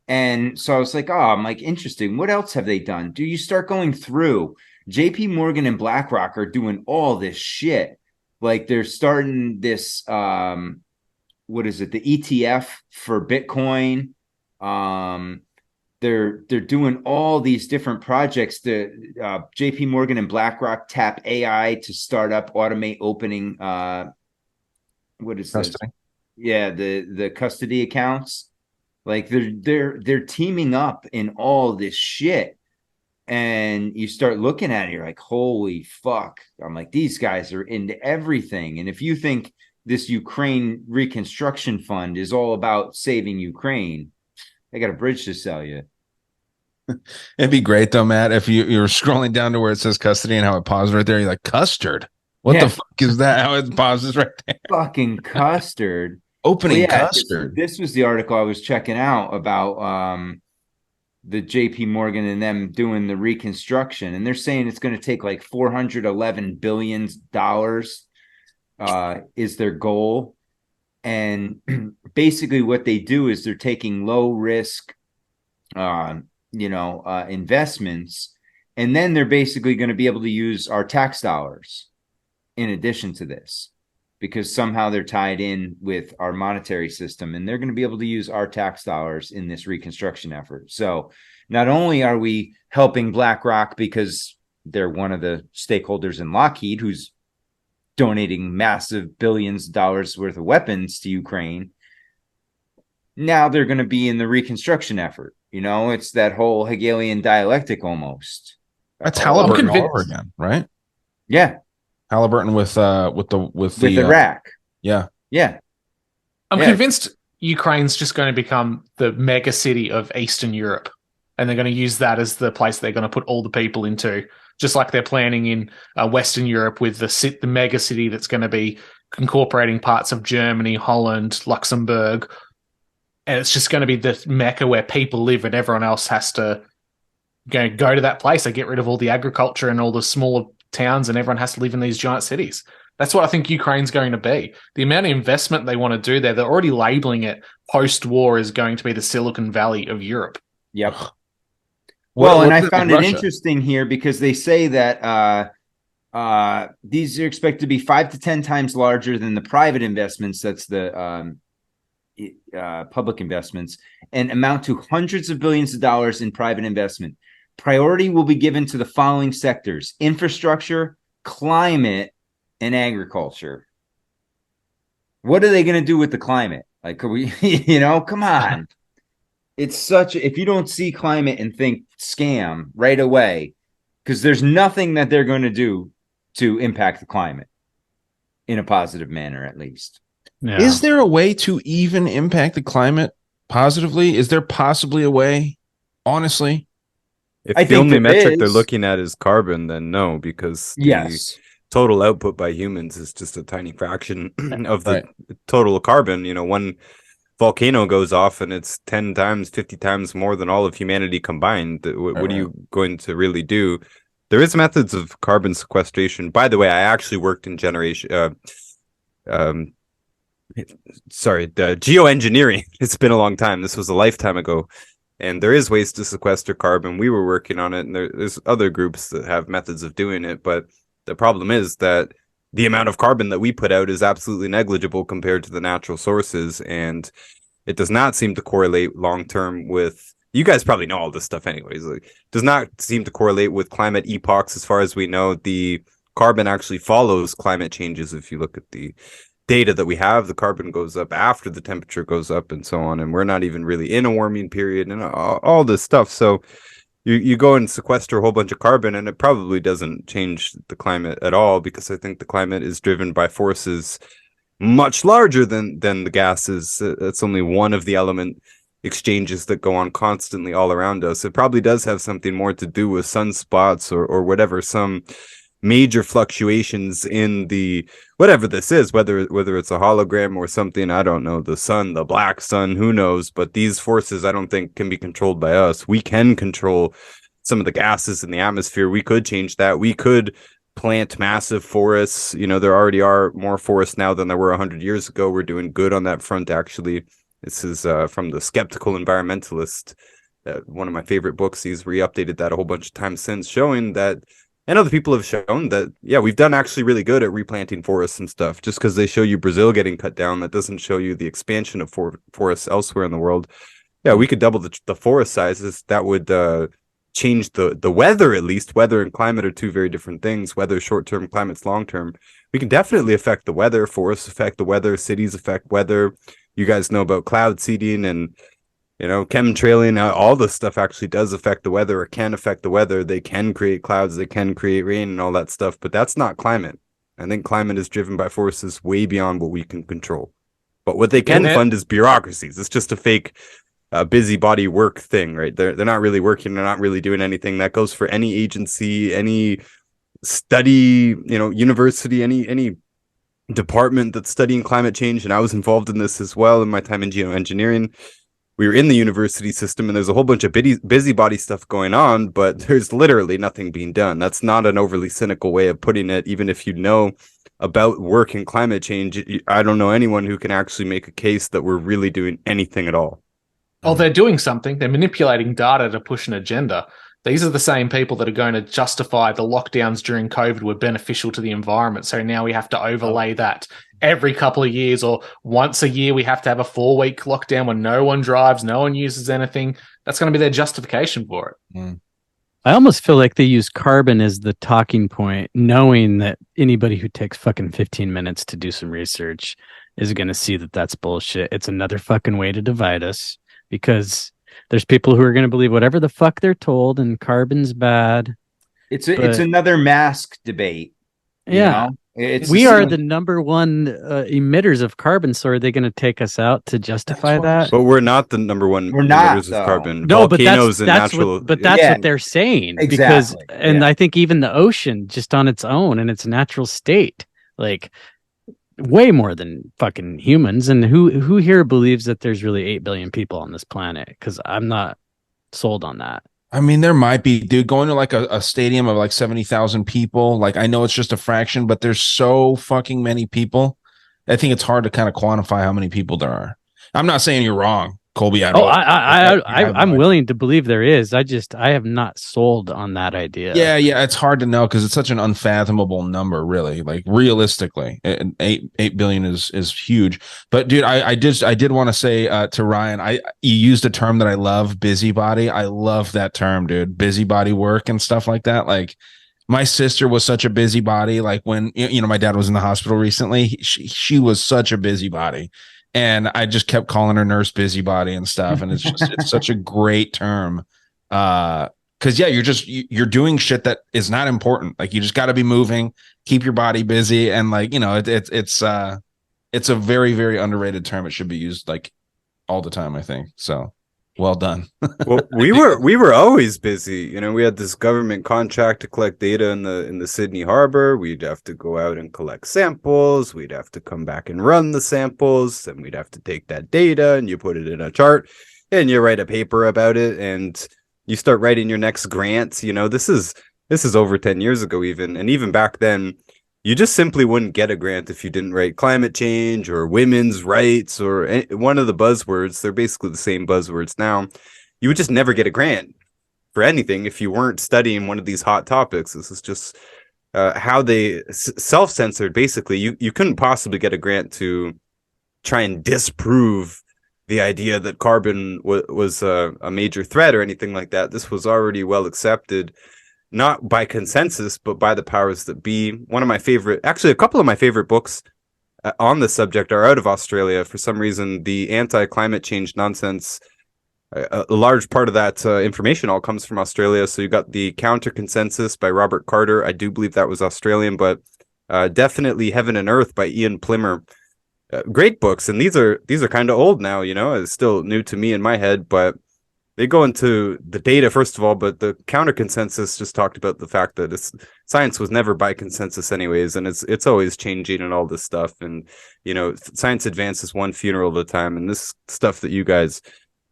And so I was like, I'm like, interesting. What else have they done? Do you start going through? JP Morgan and BlackRock are doing all this shit. Like, they're starting this, what is it? The ETF for Bitcoin. They're doing all these different projects. The JP Morgan and BlackRock tap AI to start up, automate opening. What is this? Yeah, the custody accounts. Like, they're teaming up in all this shit, and you start looking at it, you're like, holy fuck! I'm like, these guys are into everything. And if you think this Ukraine reconstruction fund is all about saving Ukraine. I got a bridge to sell you. It'd be great though, Matt, if you're scrolling down to where it says custody and how it paused right there. You're like, custard. What the fuck is that? How it pauses right there. Fucking custard. Opening custard. This was the article I was checking out about the JP Morgan and them doing the reconstruction. And they're saying it's going to take like $411 billion is their goal. And basically what they do is they're taking low risk, investments. And then they're basically going to be able to use our tax dollars in addition to this, because somehow they're tied in with our monetary system, and they're going to be able to use our tax dollars in this reconstruction effort. So not only are we helping BlackRock because they're one of the stakeholders in Lockheed, who's donating massive billions of dollars worth of weapons to Ukraine, now they're going to be in the reconstruction effort. It's that whole Hegelian dialectic almost. That's Halliburton all over again, right? Yeah. Halliburton with Iraq. Yeah. I'm convinced Ukraine's just going to become the mega city of Eastern Europe, and they're going to use that as the place they're going to put all the people into, just like they're planning in Western Europe with the mega city that's going to be incorporating parts of Germany, Holland, Luxembourg, and it's just going to be the mecca where people live, and everyone else has to go to that place. They get rid of all the agriculture and all the smaller towns, and everyone has to live in these giant cities. That's what I think Ukraine's going to be. The amount of investment they want to do there, they're already labeling it post-war as going to be the Silicon Valley of Europe. Yep. Well, and I found it interesting here because they say that these are expected to be 5 to 10 times larger than the private investments. That's the public investments, and amount to hundreds of billions of dollars in private investment. Priority will be given to the following sectors: infrastructure, climate, and agriculture. What are they going to do with the climate? Like, are we, come on. It's if you don't see climate and think scam right away, because there's nothing that they're going to do to impact the climate in a positive manner, at least. Yeah. Is there a way to even impact the climate positively? Is there possibly a way, honestly? If the only metric they're looking at is carbon, then no, because the total output by humans is just a tiny fraction of the total carbon. One volcano goes off and it's 10 times, 50 times more than all of humanity combined. What are you going to really do? There is methods of carbon sequestration. By the way, I actually worked in the geoengineering. It's been a long time. This was a lifetime ago. And there is ways to sequester carbon. We were working on it, and there's other groups that have methods of doing it. But the problem is that the amount of carbon that we put out is absolutely negligible compared to the natural sources. And it does not seem to correlate long-term with, you guys probably know all this stuff anyways, does not seem to correlate with climate epochs. As far as we know, the carbon actually follows climate changes. If you look at the data that we have, the carbon goes up after the temperature goes up and so on, and we're not even really in a warming period and all this stuff. So you go and sequester a whole bunch of carbon, and it probably doesn't change the climate at all, because I think the climate is driven by forces much larger than the gases. It's only one of the element exchanges that go on constantly all around us. It probably does have something more to do with sunspots or whatever, some major fluctuations in the whatever this is, whether it's a hologram or something, I don't know, the sun, the black sun, who knows. But these forces I don't think can be controlled by us. We can control some of the gases in the atmosphere. We could change that. We could plant massive forests. There already are more forests now than there were 100 years ago. We're doing good on that front, actually. This is from the Skeptical Environmentalist, one of my favorite books. He's re-updated that a whole bunch of times since, showing that, and other people have shown that, we've done actually really good at replanting forests and stuff. Just because they show you Brazil getting cut down, that doesn't show you the expansion of forests elsewhere in the world. Yeah, we could double the forest sizes. That would change the weather, at least. Weather and climate are two very different things. Weather short-term, climate's long-term. We can definitely affect the weather. Forests affect the weather. Cities affect weather. You guys know about cloud seeding and chemtrailing. All this stuff actually does affect the weather, or can affect the weather. They can create clouds, they can create rain and all that stuff, but that's not climate. I think climate is driven by forces way beyond what we can control. But what they can Yeah, fund is bureaucracies. It's just a fake busybody work thing, right? They're not really working. They're not really doing anything. That goes for any agency, any study, university, any department that's studying climate change. And I was involved in this as well in my time in geoengineering. We were in the university system, and there's a whole bunch of busybody stuff going on, but there's literally nothing being done. That's not an overly cynical way of putting it. Even if you know about work and climate change, I don't know anyone who can actually make a case that we're really doing anything at all. Oh, they're doing something. They're manipulating data to push an agenda. These are the same people that are going to justify the lockdowns during COVID were beneficial to the environment. So now we have to overlay that every couple of years, or once a year we have to have a 4-week lockdown when no one drives, no one uses anything. That's going to be their justification for it. I almost feel like they use carbon as the talking point, knowing that anybody who takes fucking 15 minutes to do some research is going to see that that's bullshit. It's another fucking way to divide us, because there's people who are going to believe whatever the fuck they're told, and carbon's bad. It's another mask debate. Yeah. It's we are the number one emitters of carbon, so are they going to take us out to justify that? But we're not the number one emitters of carbon. No, Volcanoes but that's what they're saying. Exactly. I think even the ocean, just on its own in its natural state, like way more than fucking humans. And who here believes that there's really 8 billion people on this planet? Because I'm not sold on that. I mean, there might be, dude, going to like a stadium of like 70,000 people. Like, I know it's just a fraction, but there's so fucking many people. I think it's hard to kind of quantify how many people there are. I'm not saying you're wrong, Colby. I'm willing to believe there is. I have not sold on that idea. Yeah. It's hard to know because it's such an unfathomable number, really. Like, realistically, 8 billion is huge. But dude, I did want to say to Ryan, you used a term that I love, busybody. I love that term, dude. Busybody work and stuff like that. Like, my sister was such a busybody. Like, when my dad was in the hospital recently, she was such a busybody. And I just kept calling her Nurse Busybody and stuff. And it's such a great term. Cause you're doing shit that is not important. Like, you just got to be moving, keep your body busy. And like, it's a very, very underrated term. It should be used like all the time, I think. So well done. Well, we were always busy. We had this government contract to collect data in the Sydney Harbor. We'd have to go out and collect samples. We'd have to come back and run the samples, and we'd have to take that data and you put it in a chart and you write a paper about it and you start writing your next grants. This is over 10 years ago even. And even back then, you just simply wouldn't get a grant if you didn't write climate change or women's rights or one of the buzzwords. They're basically the same buzzwords now. You would just never get a grant for anything if you weren't studying one of these hot topics. This is just how they self-censored. Basically, you couldn't possibly get a grant to try and disprove the idea that carbon was a major threat or anything like that. This was already well accepted. Not by consensus, but by the powers that be. A couple of my favorite books on the subject are out of Australia. For some reason, the anti-climate change nonsense, a large part of that information all comes from Australia. So you got the Counter Consensus by Robert Carter. I do believe that was Australian, but definitely Heaven and Earth by Ian Plimmer. Great books, and these are kind of old now. It's still new to me in my head, but they go into the data, first of all, but the Counter Consensus just talked about the fact that science was never by consensus anyways, and it's always changing and all this stuff. And, science advances one funeral at a time, and this stuff that you guys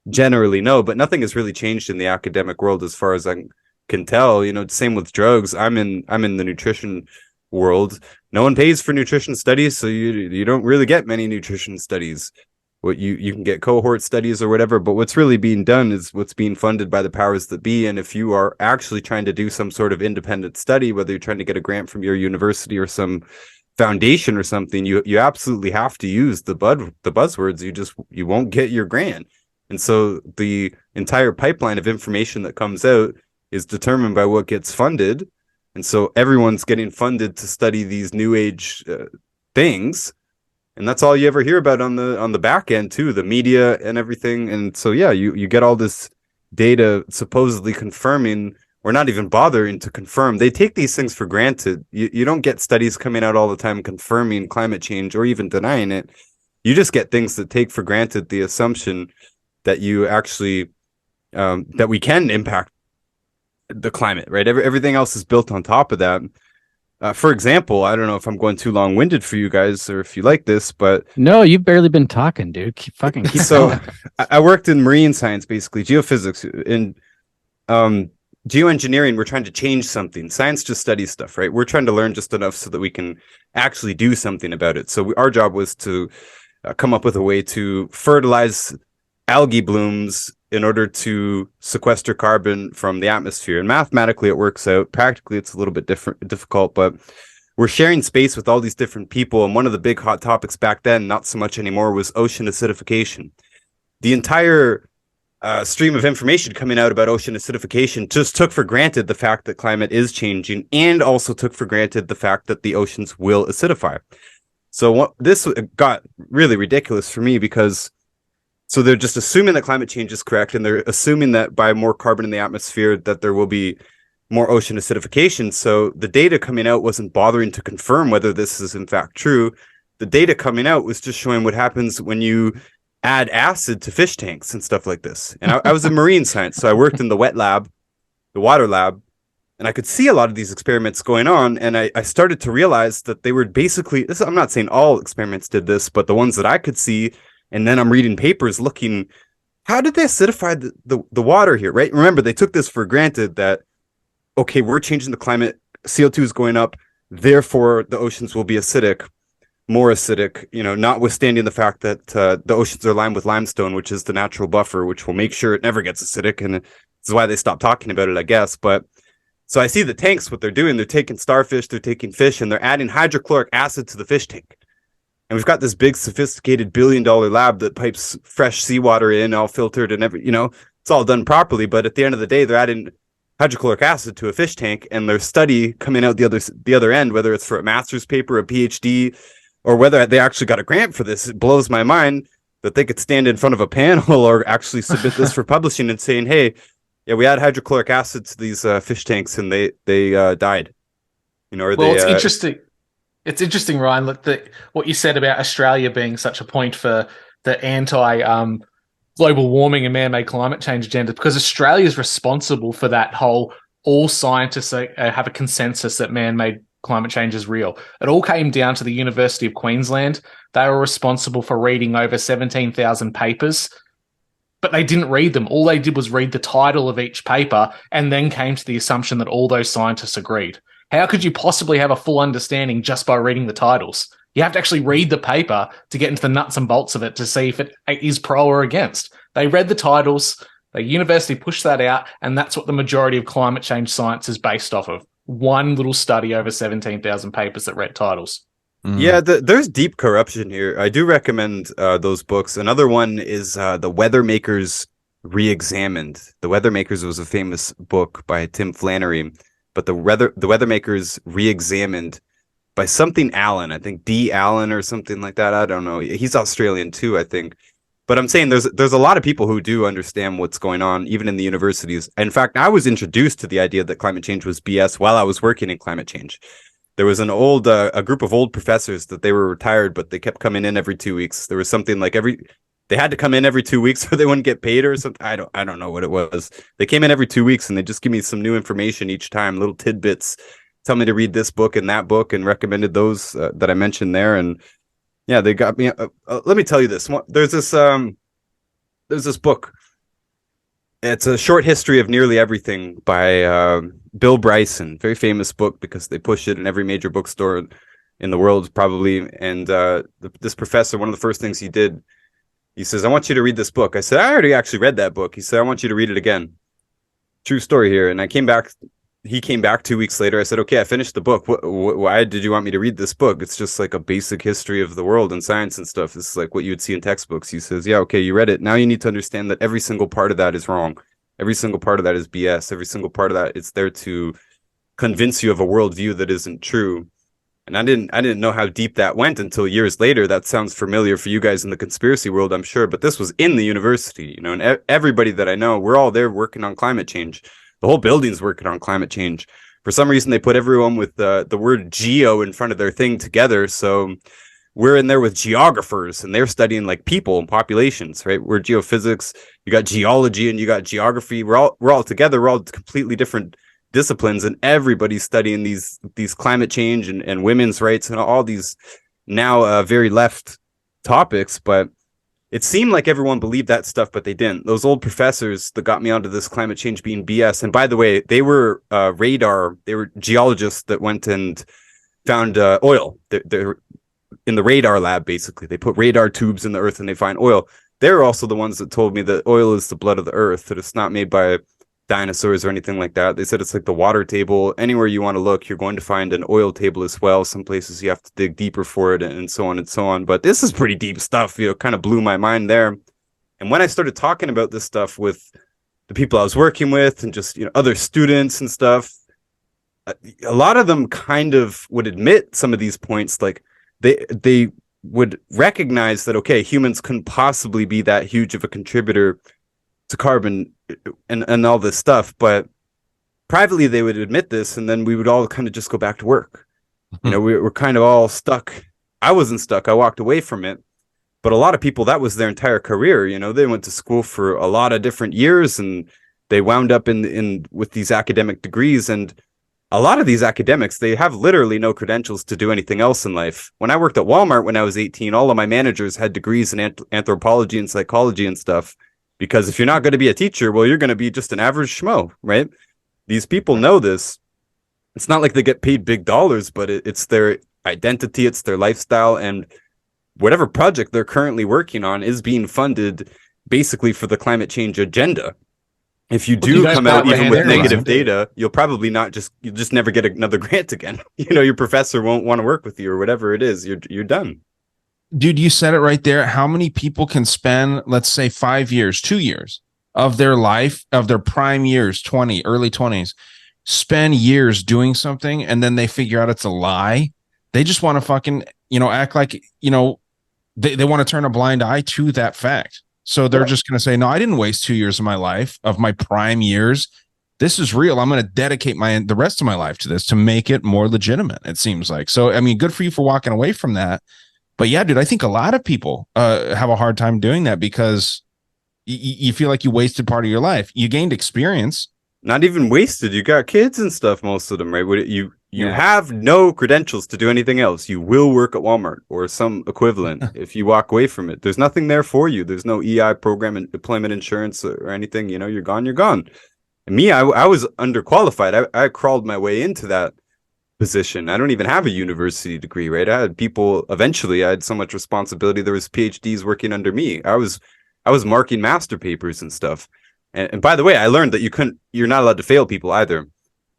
generally know, but nothing has really changed in the academic world as far as I can tell. Same with drugs. I'm in the nutrition world. No one pays for nutrition studies, so you don't really get many nutrition studies. What you can get cohort studies or whatever, but what's really being done is what's being funded by the powers that be. And if you are actually trying to do some sort of independent study, whether you're trying to get a grant from your university or some foundation or something, you absolutely have to use the buzzwords. You won't get your grant. And so the entire pipeline of information that comes out is determined by what gets funded. And so everyone's getting funded to study these new age things. And that's all you ever hear about on the back end too, the media and everything. And so, yeah, you get all this data supposedly confirming or not even bothering to confirm. They take these things for granted. You don't get studies coming out all the time confirming climate change or even denying it. You just get things that take for granted the assumption that you actually that we can impact the climate, right? Everything else is built on top of that. For example, I don't know if I'm going too long-winded for you guys or if you like this, but No, you've barely been talking, dude. Keep so going. I worked in marine science, basically geophysics. In geoengineering, we're trying to change something. Science just studies stuff, right? We're trying to learn just enough so that we can actually do something about it. So our job was to come up with a way to fertilize algae blooms in order to sequester carbon from the atmosphere. And mathematically, it works out. Practically, it's a little bit difficult, but we're sharing space with all these different people. And one of the big hot topics back then, not so much anymore, was ocean acidification. The entire stream of information coming out about ocean acidification just took for granted the fact that climate is changing, and also took for granted the fact that the oceans will acidify. So this got really ridiculous for me, because so they're just assuming that climate change is correct, and they're assuming that by more carbon in the atmosphere that there will be more ocean acidification. So the data coming out wasn't bothering to confirm whether this is in fact true. The data coming out was just showing what happens when you add acid to fish tanks and stuff like this. And I was in marine science, so I worked in the wet lab, the water lab, and I could see a lot of these experiments going on. And I started to realize that they were basically, I'm not saying all experiments did this, but the ones that I could see. And then I'm reading papers looking, how did they acidify the water here, right? Remember, they took this for granted that, okay, we're changing the climate, CO2 is going up, therefore the oceans will be acidic, more acidic, notwithstanding the fact that the oceans are lined with limestone, which is the natural buffer, which will make sure it never gets acidic. And this is why they stopped talking about it, I guess. But so I see the tanks, what they're doing, they're taking starfish, they're taking fish, and they're adding hydrochloric acid to the fish tank. And we've got this big, sophisticated billion-dollar lab that pipes fresh seawater in, all filtered and it's all done properly. But at the end of the day, they're adding hydrochloric acid to a fish tank, and their study coming out the other end, whether it's for a master's paper, a PhD, or whether they actually got a grant for this, it blows my mind that they could stand in front of a panel or actually submit this for publishing and saying, hey, yeah, we add hydrochloric acid to these fish tanks and they died. It's interesting. It's interesting, Ryan, what you said about Australia being such a point for the anti-global warming and man-made climate change agenda, because Australia is responsible for that whole, all scientists have a consensus that man-made climate change is real. It all came down to the University of Queensland. They were responsible for reading over 17,000 papers, but they didn't read them. All they did was read the title of each paper and then came to the assumption that all those scientists agreed. How could you possibly have a full understanding just by reading the titles? You have to actually read the paper to get into the nuts and bolts of it to see if it is pro or against. They read the titles, the university pushed that out, and that's what the majority of climate change science is based off of. One little study over 17,000 papers that read titles. Yeah, there's deep corruption here. I do recommend those books. Another one is The Weathermakers Re-Examined. The Weathermakers was a famous book by Tim Flannery. But the Weathermakers Re-Examined by something Allen, I think D. Allen or something like that. I don't know. He's Australian too, I think. But I'm saying there's a lot of people who do understand what's going on, even in the universities. In fact, I was introduced to the idea that climate change was BS while I was working in climate change. There was a group of old professors that they were retired, but they kept coming in every 2 weeks. There was something like they had to come in every 2 weeks or they wouldn't get paid or something. I don't know what it was. They came in every 2 weeks and they just give me some new information each time, little tidbits, tell me to read this book and that book, and recommended those that I mentioned there. And yeah, they got me. Let me tell you this. There's this book. It's a short history of nearly everything by Bill Bryson. Very famous book because they push it in every major bookstore in the world probably. And this professor, one of the first things he did, he says, I want you to read this book. I said, I already actually read that book. He said, I want you to read it again. True story here. And I came back. He came back 2 weeks later. I said, okay, I finished the book. Why did you want me to read this book? It's just like a basic history of the world and science and stuff. It's like what you would see in textbooks. He says, yeah, okay, you read it. Now you need to understand that every single part of that is wrong. Every single part of that is BS. Every single part of that, it's there to convince you of a worldview that isn't true. And I didn't know how deep that went until years later. That sounds familiar for you guys in the conspiracy world, I'm sure. But this was in the university, and everybody that I know, we're all there working on climate change. the whole building's working on climate change. For some reason, they put everyone with the word geo in front of their thing together. So we're in there with geographers, and they're studying like people and populations, right? We're geophysics, you got geology, and you got geography. We're all together. We're all completely different disciplines, and everybody's studying these climate change and women's rights and all these now very left topics. But it seemed like everyone believed that stuff, but they didn't. Those old professors that got me onto this climate change being BS. And by the way, they were they were geologists that went and found oil. They're in the radar lab, basically. They put radar tubes in the earth and they find oil. They're also the ones that told me that oil is the blood of the earth, that it's not made by dinosaurs or anything like that. They said it's like the water table. Anywhere you want to look, you're going to find an oil table as well. Some places you have to dig deeper for it, and so on and so on. But this is pretty deep stuff, kind of blew my mind there. And when I started talking about this stuff with the people I was working with and just, other students and stuff, a lot of them kind of would admit some of these points. Like they would recognize that, okay, humans couldn't possibly be that huge of a contributor to carbon and all this stuff, but privately they would admit this, and then we would all kind of just go back to work. We're kind of all stuck. I wasn't stuck. I walked away from it, but a lot of people, that was their entire career. They went to school for a lot of different years, and they wound up in with these academic degrees. And a lot of these academics, they have literally no credentials to do anything else in life. When I worked at Walmart when I was 18, all of my managers had degrees in anthropology and psychology and stuff. Because if you're not going to be a teacher, well, you're going to be just an average schmo, right? These people know this. It's not like they get paid big dollars, but it's their identity, it's their lifestyle, and whatever project they're currently working on is being funded basically for the climate change agenda. If you do come out even with negative data, you'll probably you'll just never get another grant again. Your professor won't want to work with you or whatever it is. You're done. Dude, you said it right there. How many people can spend, let's say 5 years, 2 years of their life, of their prime years, early 20s, spend years doing something, and then they figure out it's a lie? They just want to fucking, act like, they want to turn a blind eye to that fact. So they're just going to say, no, I didn't waste 2 years of my life, of my prime years. This is real. I'm going to dedicate the rest of my life to this to make it more legitimate, it seems like. So, I mean, good for you for walking away from that. But yeah, dude, I think a lot of people have a hard time doing that because you feel like you wasted part of your life. You gained experience. Not even wasted. You got kids and stuff, most of them, right? You have no credentials to do anything else. You will work at Walmart or some equivalent if you walk away from it. There's nothing there for you. There's no EI program and employment insurance or anything. You're gone, you're gone. And me, I was underqualified. I crawled my way into that position. I don't even have a university degree, right? I had so much responsibility. There was PhDs working under me. I was marking master papers and stuff. And by the way, I learned that you're not allowed to fail people either,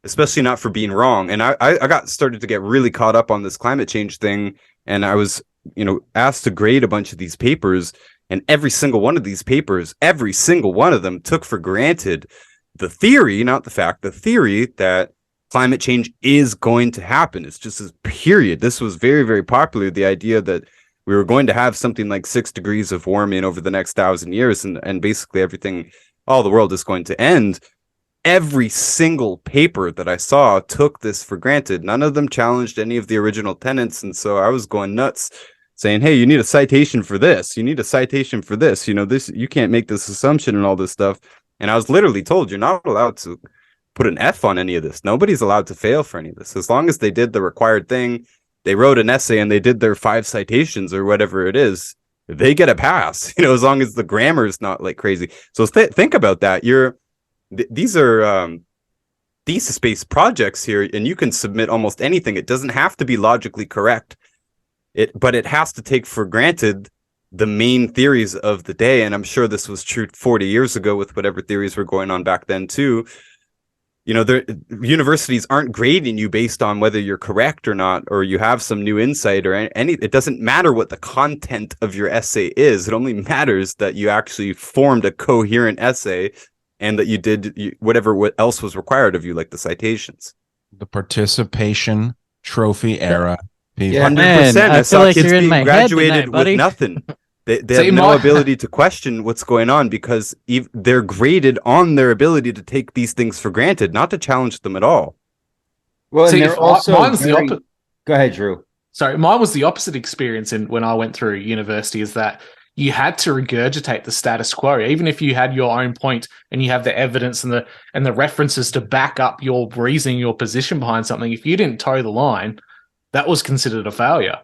especially not for being wrong. And I started to get really caught up on this climate change thing. And I was, asked to grade a bunch of these papers, and every single one of these papers, every single one of them took for granted the theory, not the fact, the theory that climate change is going to happen. It's just this period. This was very, very popular. The idea that we were going to have something like 6 degrees of warming over the next 1,000 years, and basically everything, all the world is going to end. Every single paper that I saw took this for granted. None of them challenged any of the original tenets. And so I was going nuts saying, hey, you need a citation for this. You need a citation for this. You can't make this assumption and all this stuff. And I was literally told, you're not allowed to put an F on any of this. Nobody's allowed to fail for any of this. As long as they did the required thing, they wrote an essay and they did their 5 citations or whatever it is, they get a pass, as long as the grammar is not like crazy. So think about that. These are thesis-based projects here, and you can submit almost anything. It doesn't have to be logically correct, but it has to take for granted the main theories of the day. And I'm sure this was true 40 years ago with whatever theories were going on back then too. Universities aren't grading you based on whether you're correct or not, or you have some new insight or any. It doesn't matter what the content of your essay is. It only matters that you actually formed a coherent essay and that you did what else was required of you, like the citations. The participation trophy era. 100%. I saw kids being graduated with nothing. They have no ability to question what's going on because they're graded on their ability to take these things for granted, not to challenge them at all. Well, and they're also mine's the opposite. Go ahead, Drew. Sorry, mine was the opposite experience when I went through university, is that you had to regurgitate the status quo, even if you had your own point and you have the evidence and the references to back up your reasoning, your position behind something. If you didn't toe the line, that was considered a failure.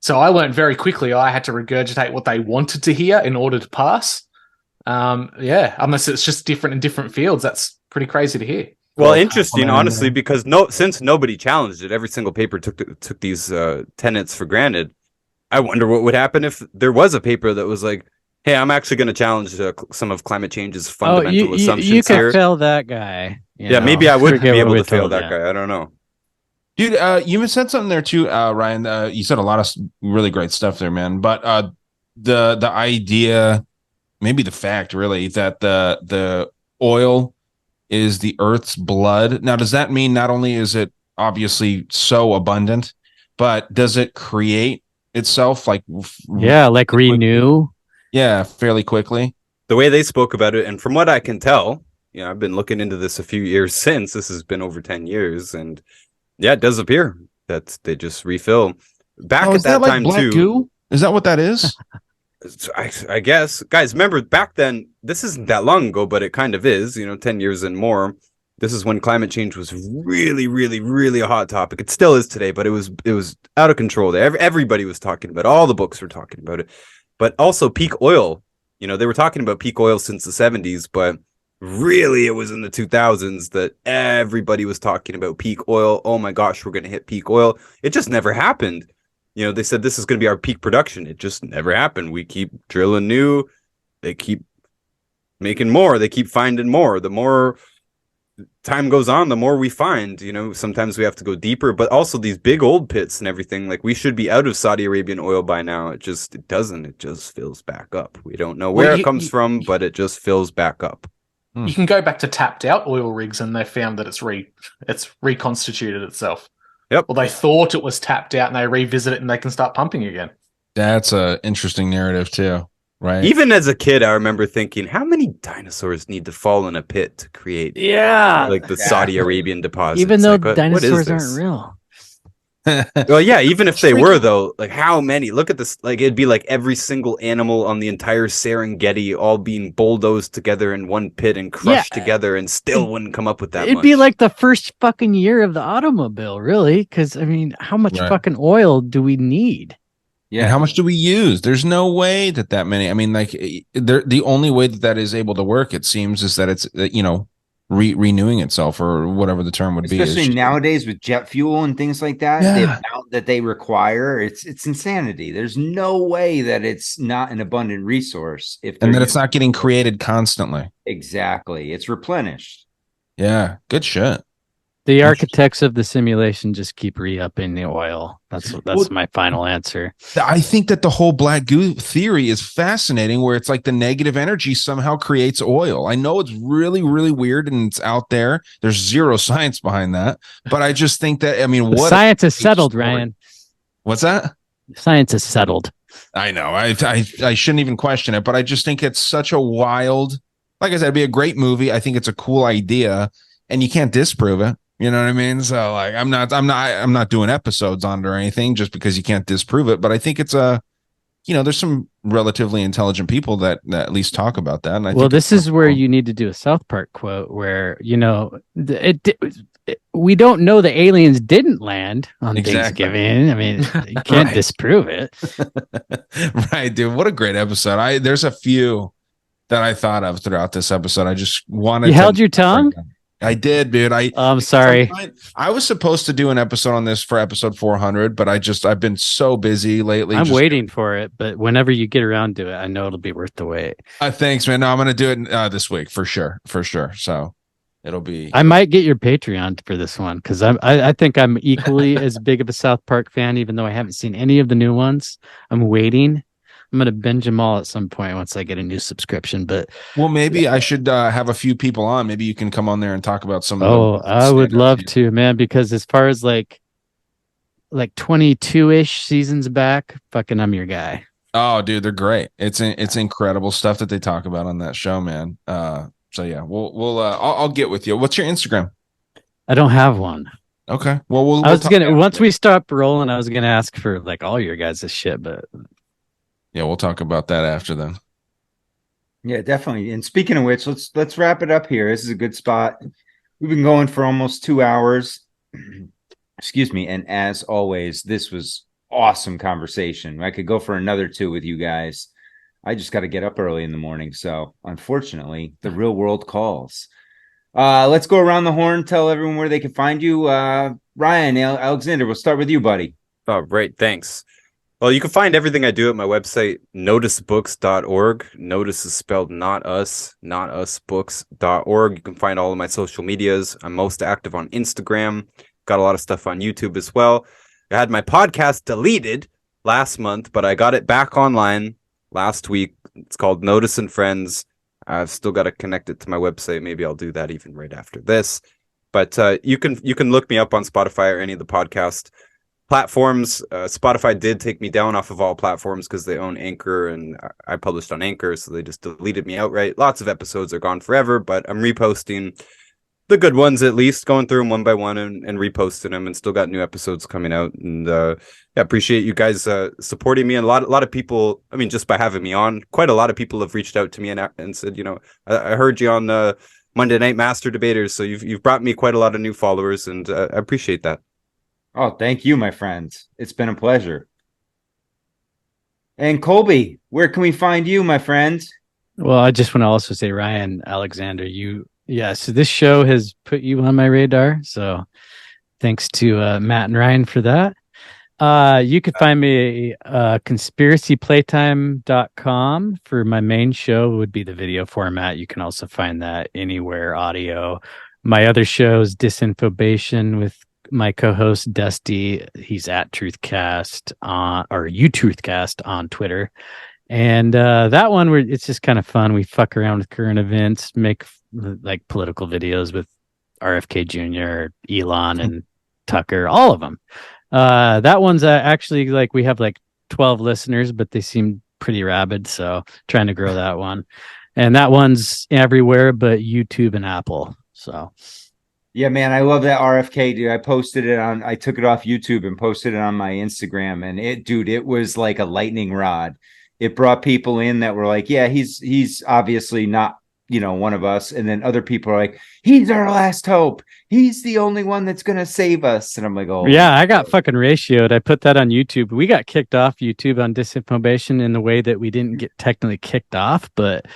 So I learned very quickly I had to regurgitate what they wanted to hear in order to pass. Unless it's just different in different fields. That's pretty crazy to hear. Well, interesting, honestly, because since nobody challenged it, every single paper took these tenets for granted. I wonder what would happen if there was a paper that was like, hey, I'm actually going to challenge some of climate change's fundamental assumptions you could here. fail that guy. Maybe I would be able to fail that guy. I don't know. Dude, you said something there too, Ryan. You said a lot of really great stuff there, man. But the idea, maybe the fact, really, that the oil is the Earth's blood. Now, does that mean not only is it obviously so abundant, but does it create itself like renew? Yeah, fairly quickly. The way they spoke about it, and from what I can tell, I've been looking into this a few years since. This has been over 10 years, and yeah, it does appear that they just refill. Back at that time too. Goo? Is that what that is? I guess. Guys, remember back then, this isn't that long ago, but it kind of is, 10 years and more. This is when climate change was really, really, really a hot topic. It still is today, but it was out of control. Everybody was talking about it. All the books were talking about it. But also peak oil. They were talking about peak oil since the 70s, but really it was in the 2000s that everybody was talking about peak oil. Oh my gosh, we're going to hit peak oil. It just never happened. They said this is going to be our peak production. It just never happened. We keep drilling new. They keep making more. They keep finding more. The more time goes on, the more we find. Sometimes we have to go deeper, but also these big old pits and everything. Like, we should be out of Saudi Arabian oil by now. It doesn't. It just fills back up. We don't know where it comes from, but it just fills back up. You can go back to tapped out oil rigs, and they found that it's reconstituted itself. Yep. Well, they thought it was tapped out, and they revisit it, and they can start pumping again. That's a interesting narrative too, right? Even as a kid, I remember thinking, how many dinosaurs need to fall in a pit to create the Saudi Arabian deposits? Even though dinosaurs aren't real. Well, yeah, even if they were, though, like, how many? Look at this. Like, it'd be like every single animal on the entire Serengeti all being bulldozed together in one pit and crushed together, and still wouldn't come up with that much. It'd be like the first fucking year of the automobile, really, because how much fucking oil do we need? Yeah, and how much do we use? There's no way that many. I mean, like, the only way that is able to work, it seems, is that it's renewing itself, or whatever the term would be. Especially nowadays with jet fuel and things like that, the amount that they require, it's insanity. There's no way that it's not an abundant resource and that it's not getting created constantly. Exactly. It's replenished. Yeah, good shit. The architects of the simulation just keep re-upping the oil. That's my final answer. I think that the whole black goo theory is fascinating, where it's like the negative energy somehow creates oil. I know it's really, really weird and it's out there. There's zero science behind that. But I just think that, what science is settled, Ryan. What's that? Science is settled. I know. I shouldn't even question it, but I just think it's such a wild, like I said, it'd be a great movie. I think it's a cool idea, and you can't disprove it. You know what I mean? So, like, I'm not doing episodes on it or anything just because you can't disprove it. But I think it's there's some relatively intelligent people that at least talk about that. And this is where you need to do a South Park quote where, we don't know the aliens didn't land on Thanksgiving. I mean, you can't disprove it. Right, dude. What a great episode. There's a few that I thought of throughout this episode. I just wanted You held your tongue? I did, dude. I'm sorry. I was supposed to do an episode on this for episode 400, but I've been so busy lately. I'm waiting for it, but whenever you get around to it, I know it'll be worth the wait. Thanks, man. No, I'm going to do it this week for sure. So it'll be. I might get your Patreon for this one because I think I'm equally as big of a South Park fan, even though I haven't seen any of the new ones. I'm waiting. I'm going to binge them all at some point once I get a new subscription. But maybe I should have a few people on. Maybe you can come on there and talk about some. I would love to, man. Because as far as like 22-ish seasons back, fucking, I'm your guy. Oh, dude, they're great. It's incredible stuff that they talk about on that show, man. So yeah, I'll get with you. What's your Instagram? I don't have one. Okay. Well, we'll I was talk gonna after. once we stop rolling, I was gonna ask for like all your guys' shit, but Yeah, we'll talk about that after then. Yeah, definitely. And speaking of which, let's wrap it up here. This is a good spot. We've been going for almost 2 hours. Excuse me. And as always, this was awesome conversation. I could go for another 2 with you guys. I just got to get up early in the morning. So unfortunately, the real world calls. Let's go around the horn, tell everyone where they can find you. Ryan, Alexander, we'll start with you, buddy. Oh, great. Thanks. Well, you can find everything I do at my website, noticebooks.org. Notice is spelled not us books.org. You can find all of my social medias. I'm most active on Instagram. Got a lot of stuff on YouTube as well. I had my podcast deleted last month, but I got it back online last week. It's called Notice and Friends. I've still got to connect it to my website. Maybe I'll do that even right after this. But you can look me up on Spotify or any of the podcast platforms. Spotify did take me down off of all platforms because they own Anchor, and I published on Anchor, so they just deleted me outright. Lots of episodes are gone forever, but I'm reposting the good ones, at least going through them one by one and reposting them, and still got new episodes coming out. And yeah, appreciate you guys supporting me. And a lot of people, I mean, just by having me on, quite a lot of people have reached out to me and said, you know, I heard you on the Monday Night Master Debaters, so you've brought me quite a lot of new followers, and I appreciate that. Oh, thank you, my friends. It's been a pleasure. And Colby, where can we find you, my friend? well, I just want to also say, Ryan, Alexander, so this show has put you on my radar. So thanks to Matt and Ryan for that. You can find me conspiracyplaytime.com for my main show would be the video format. You can also find that anywhere audio. My other show is Disinfobation with my co-host Dusty. He's at Truthcast or YouTruthcast on Twitter. And that one where it's just kind of fun. We fuck around with current events, make like political videos with RFK Jr., Elon, and Tucker, all of them. That one's actually like we have like 12 listeners, but they seem pretty rabid. So trying to grow that one. And that one's everywhere but YouTube and Apple. So yeah, man, I love that RFK, dude. I took it off YouTube and posted it on my Instagram, and it was like a lightning rod. It brought people in that were like, yeah, he's obviously not, one of us. And then other people are like, he's our last hope. He's the only one that's going to save us. And I'm like, oh, yeah, I got fucking ratioed. I put that on YouTube. We got kicked off YouTube on Disinformation in the way that we didn't get technically kicked off, but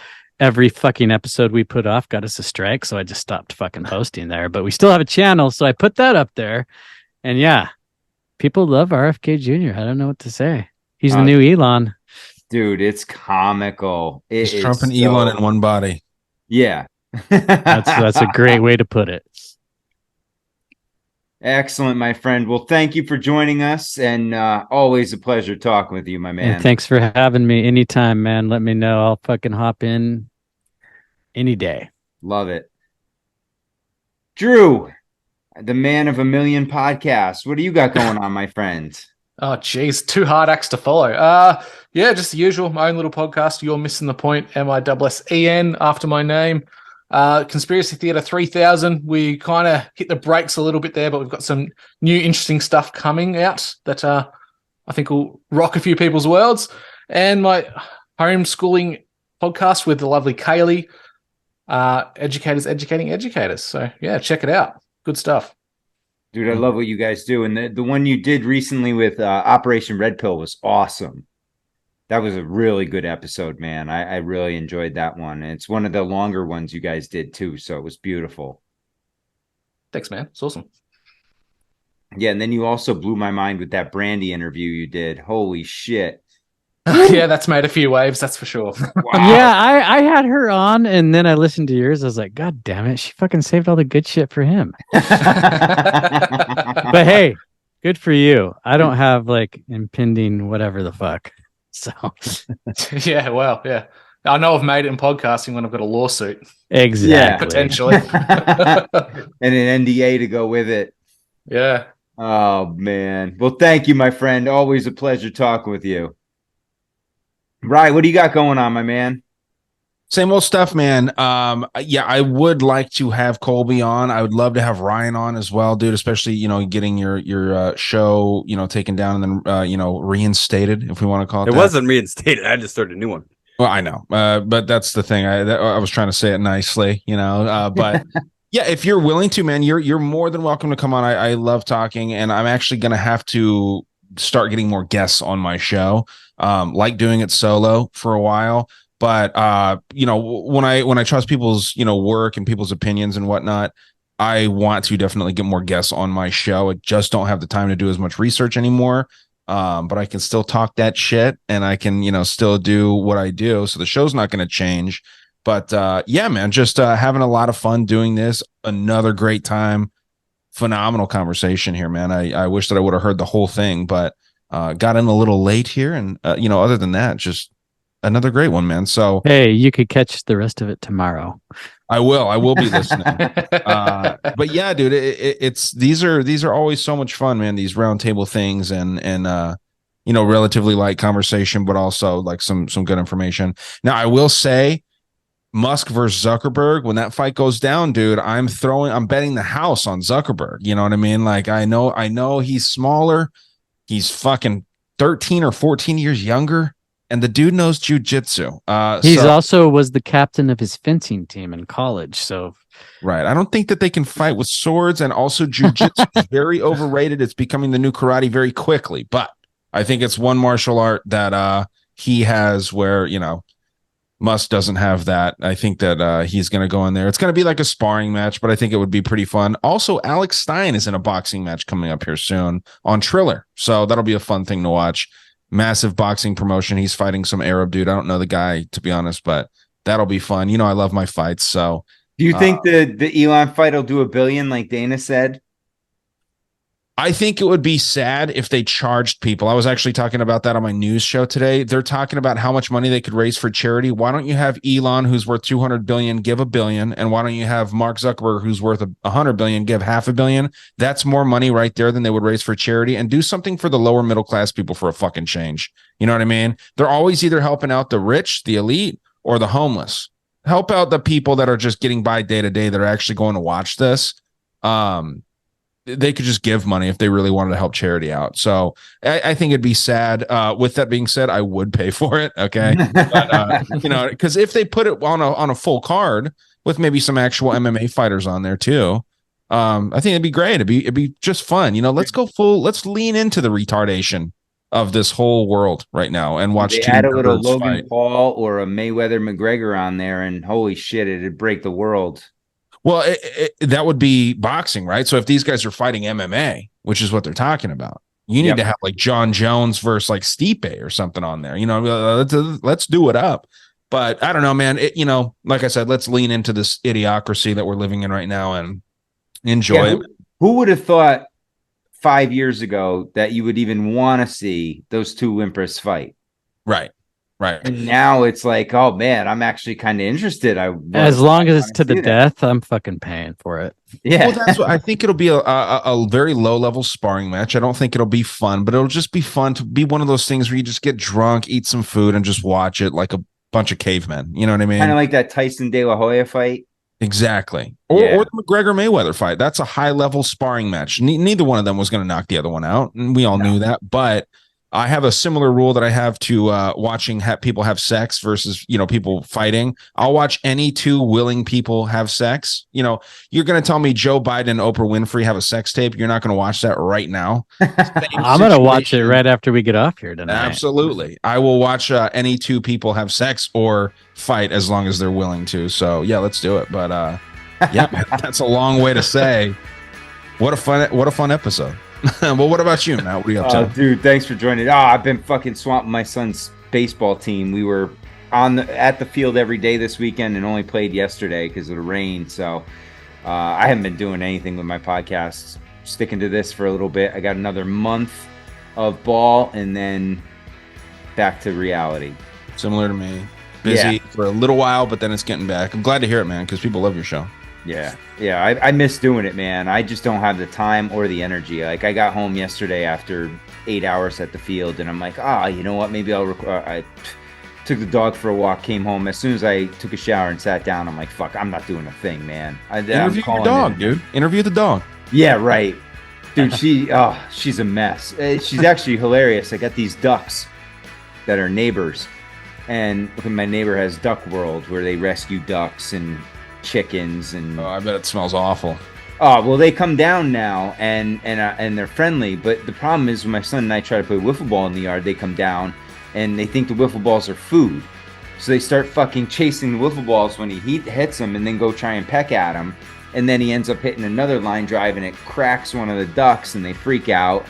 every fucking episode we put off got us a strike. So I just stopped fucking posting there, but we still have a channel. So I put that up there, and yeah, people love RFK Jr. I don't know what to say. He's the new Elon. Dude, it's comical. It's Trump and Elon in one body. Yeah. That's a great way to put it. Excellent, my friend. Well, thank you for joining us, and always a pleasure talking with you, my man. And thanks for having me. Anytime, man. Let me know. I'll fucking hop in any day. Love it. Drew, the man of a million podcasts. What do you got going on, my friend? Oh, geez, 2 hard acts to follow. Yeah, just the usual. My own little podcast. You're Missing the Point. MISSEN after my name. Conspiracy Theater 3000. We kind of hit the brakes a little bit there, but we've got some new interesting stuff coming out that I think will rock a few people's worlds. And my homeschooling podcast with the lovely Kaylee. Educators educating educators. So yeah, check it out. Good stuff. Dude, I love what you guys do. And the one you did recently with Operation Red Pill was awesome. That was a really good episode, man. I really enjoyed that one. And it's one of the longer ones you guys did too. So it was beautiful. Thanks, man. It's awesome. Yeah. And then you also blew my mind with that Brandy interview you did. Holy shit. Yeah, that's made a few waves, that's for sure. Wow. Yeah, I had her on, and then I listened to yours. I was like, God damn it, she fucking saved all the good shit for him. But hey, good for you. I don't have like impending whatever the fuck. So yeah, well, yeah. I know I've made it in podcasting when I've got a lawsuit. Exactly. Yeah, potentially. And an NDA to go with it. Yeah. Oh, man. Well, thank you, my friend. Always a pleasure talking with you. Right, what do you got going on, my man? Same old stuff, man. Yeah, I would like to have Colby on. I would love to have Ryan on as well, dude. Especially, getting your show, taken down and then reinstated, if we want to call it. It that. wasn't reinstated. I just started a new one. Well, I know, but that's the thing. I was trying to say it nicely, but. Yeah, if you're willing to, man, you're more than welcome to come on. I love talking, and I'm actually going to have to start getting more guests on my show. Like doing it solo for a while, but when I trust people's work and people's opinions and whatnot, I want to definitely get more guests on my show. I just don't have the time to do as much research anymore. But I can still talk that shit, and I can still do what I do. So the show's not going to change. But yeah, man, just having a lot of fun doing this. Another great time. Phenomenal conversation here, man. I wish that I would have heard the whole thing, but got in a little late here. And, other than that, just another great one, man. So, hey, you could catch the rest of it tomorrow. I will be listening. But yeah, dude, it's these are always so much fun, man. These roundtable things and relatively light conversation, but also like some good information. Now, I will say, Musk versus Zuckerberg, when that fight goes down, dude, I'm betting the house on Zuckerberg. You know what I mean? Like, I know he's smaller. He's fucking 13 or 14 years younger, and the dude knows jujitsu. He's also was the captain of his fencing team in college. So, right. I don't think that they can fight with swords, and also jujitsu is very overrated. It's becoming the new karate very quickly, but I think it's one martial art that he has where, Musk doesn't have that. I think that he's going to go in there. It's going to be like a sparring match, but I think it would be pretty fun. Also, Alex Stein is in a boxing match coming up here soon on Triller. So that'll be a fun thing to watch. Massive boxing promotion. He's fighting some Arab dude. I don't know the guy, to be honest, but that'll be fun. I love my fights. So do you think the Elon fight will do $1 billion like Dana said? I think it would be sad if they charged people. I was actually talking about that on my news show today. They're talking about how much money they could raise for charity. Why don't you have Elon, who's worth 200 billion, give $1 billion? And why don't you have Mark Zuckerberg, who's worth 100 billion, give $500 million? That's more money right there than they would raise for charity, and do something for the lower middle class people for a fucking change. You know what I mean? They're always either helping out the rich, the elite, or the homeless. Help out the people that are just getting by day to day that are actually going to watch this. They could just give money if they really wanted to help charity out. So I think it'd be sad. With that being said, I would pay for it. Okay. But, because if they put it on a full card with maybe some actual MMA fighters on there too, I think it'd be great. It'd be just fun. Let's lean into the retardation of this whole world right now and watch. They add a little Logan Paul or a Mayweather McGregor on there, and holy shit, it'd break the world. Well, that would be boxing, right? So if these guys are fighting MMA, which is what they're talking about, you need to have like John Jones versus like Stipe or something on there. Let's do it up. But I don't know, man. Like I said, let's lean into this idiocracy that we're living in right now and enjoy it. Who would have thought 5 years ago that you would even want to see those two wimps fight? Right. And now it's like, oh man, I'm actually kind of interested. As long as it's to the death, I'm fucking paying for it. Yeah. Well, that's what I think. It'll be a very low level sparring match. I don't think it'll be fun, but it'll just be fun to be one of those things where you just get drunk, eat some food, and just watch it like a bunch of cavemen. You know what I mean? Kind of like that Tyson De La Hoya fight. Exactly. Or the McGregor Mayweather fight. That's a high level sparring match. Neither one of them was going to knock the other one out, and we all knew that. But I have a similar rule that I have to watching people have sex versus, people fighting. I'll watch any two willing people have sex. You're going to tell me Joe Biden and Oprah Winfrey have a sex tape. You're not going to watch that right now. I'm going to watch it right after we get off here tonight. Absolutely. I will watch any two people have sex or fight as long as they're willing to. So yeah, let's do it. But that's a long way to say what a fun episode. Well, what about you, Matt? What are you up to? Dude, thanks for joining. I've been fucking swamping my son's baseball team. We were at the field every day this weekend and only played yesterday because of the rain. So I haven't been doing anything with my podcasts. Sticking to this for a little bit. I got another month of ball and then back to reality. Similar to me. Busy for a little while, but then it's getting back. I'm glad to hear it, man, because people love your show. Yeah. I miss doing it, man. I just don't have the time or the energy. Like, I got home yesterday after 8 hours at the field, and I'm like, you know what? Maybe I'll record. took the dog for a walk, came home. As soon as I took a shower and sat down, I'm like, fuck, I'm not doing a thing, man. Interview your dog, dude. Interview the dog. Yeah, right. Dude, she's a mess. She's actually hilarious. I got these ducks that are neighbors. And my neighbor has Duck World where they rescue ducks and chickens. And I bet it smells awful. Oh, well, they come down now and they're friendly. But the problem is when my son and I try to play wiffle ball in the yard, they come down and they think the wiffle balls are food. So they start fucking chasing the wiffle balls when he hits them and then go try and peck at him. And then he ends up hitting another line drive and it cracks one of the ducks and they freak out.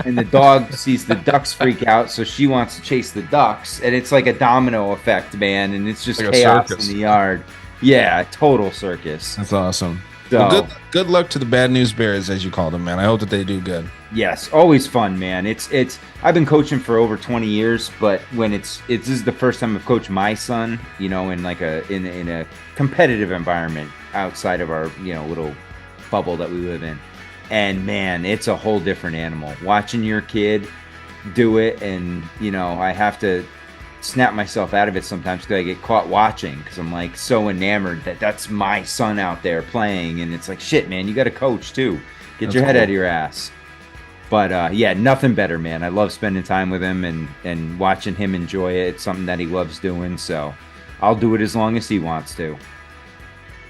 And the dog sees the ducks freak out, so she wants to chase the ducks. And it's like a domino effect, man. And it's just like chaos in the yard. Yeah, total circus. That's awesome. So, well, good luck to the Bad News Bears, as you call them, man. I hope that they do good. Yes, always fun, man. It's I've been coaching for over 20 years, but when this is the first time I've coached my son, you know, in like in a competitive environment outside of our, you know, little bubble that we live in. And man, it's a whole different animal. Watching your kid do it, and you know, I have to snap myself out of it sometimes because I get caught watching because I'm like so enamored that that's my son out there playing, and it's like, shit, man, you got to coach too. Get your head out of your ass. But yeah, nothing better, man. I love spending time with him and watching him enjoy it. It's something that he loves doing, so I'll do it as long as he wants to.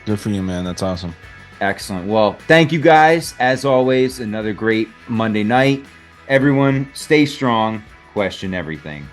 Good for you, man. That's awesome. Excellent. Well, thank you guys. As always, another great Monday night. Everyone, stay strong. Question everything.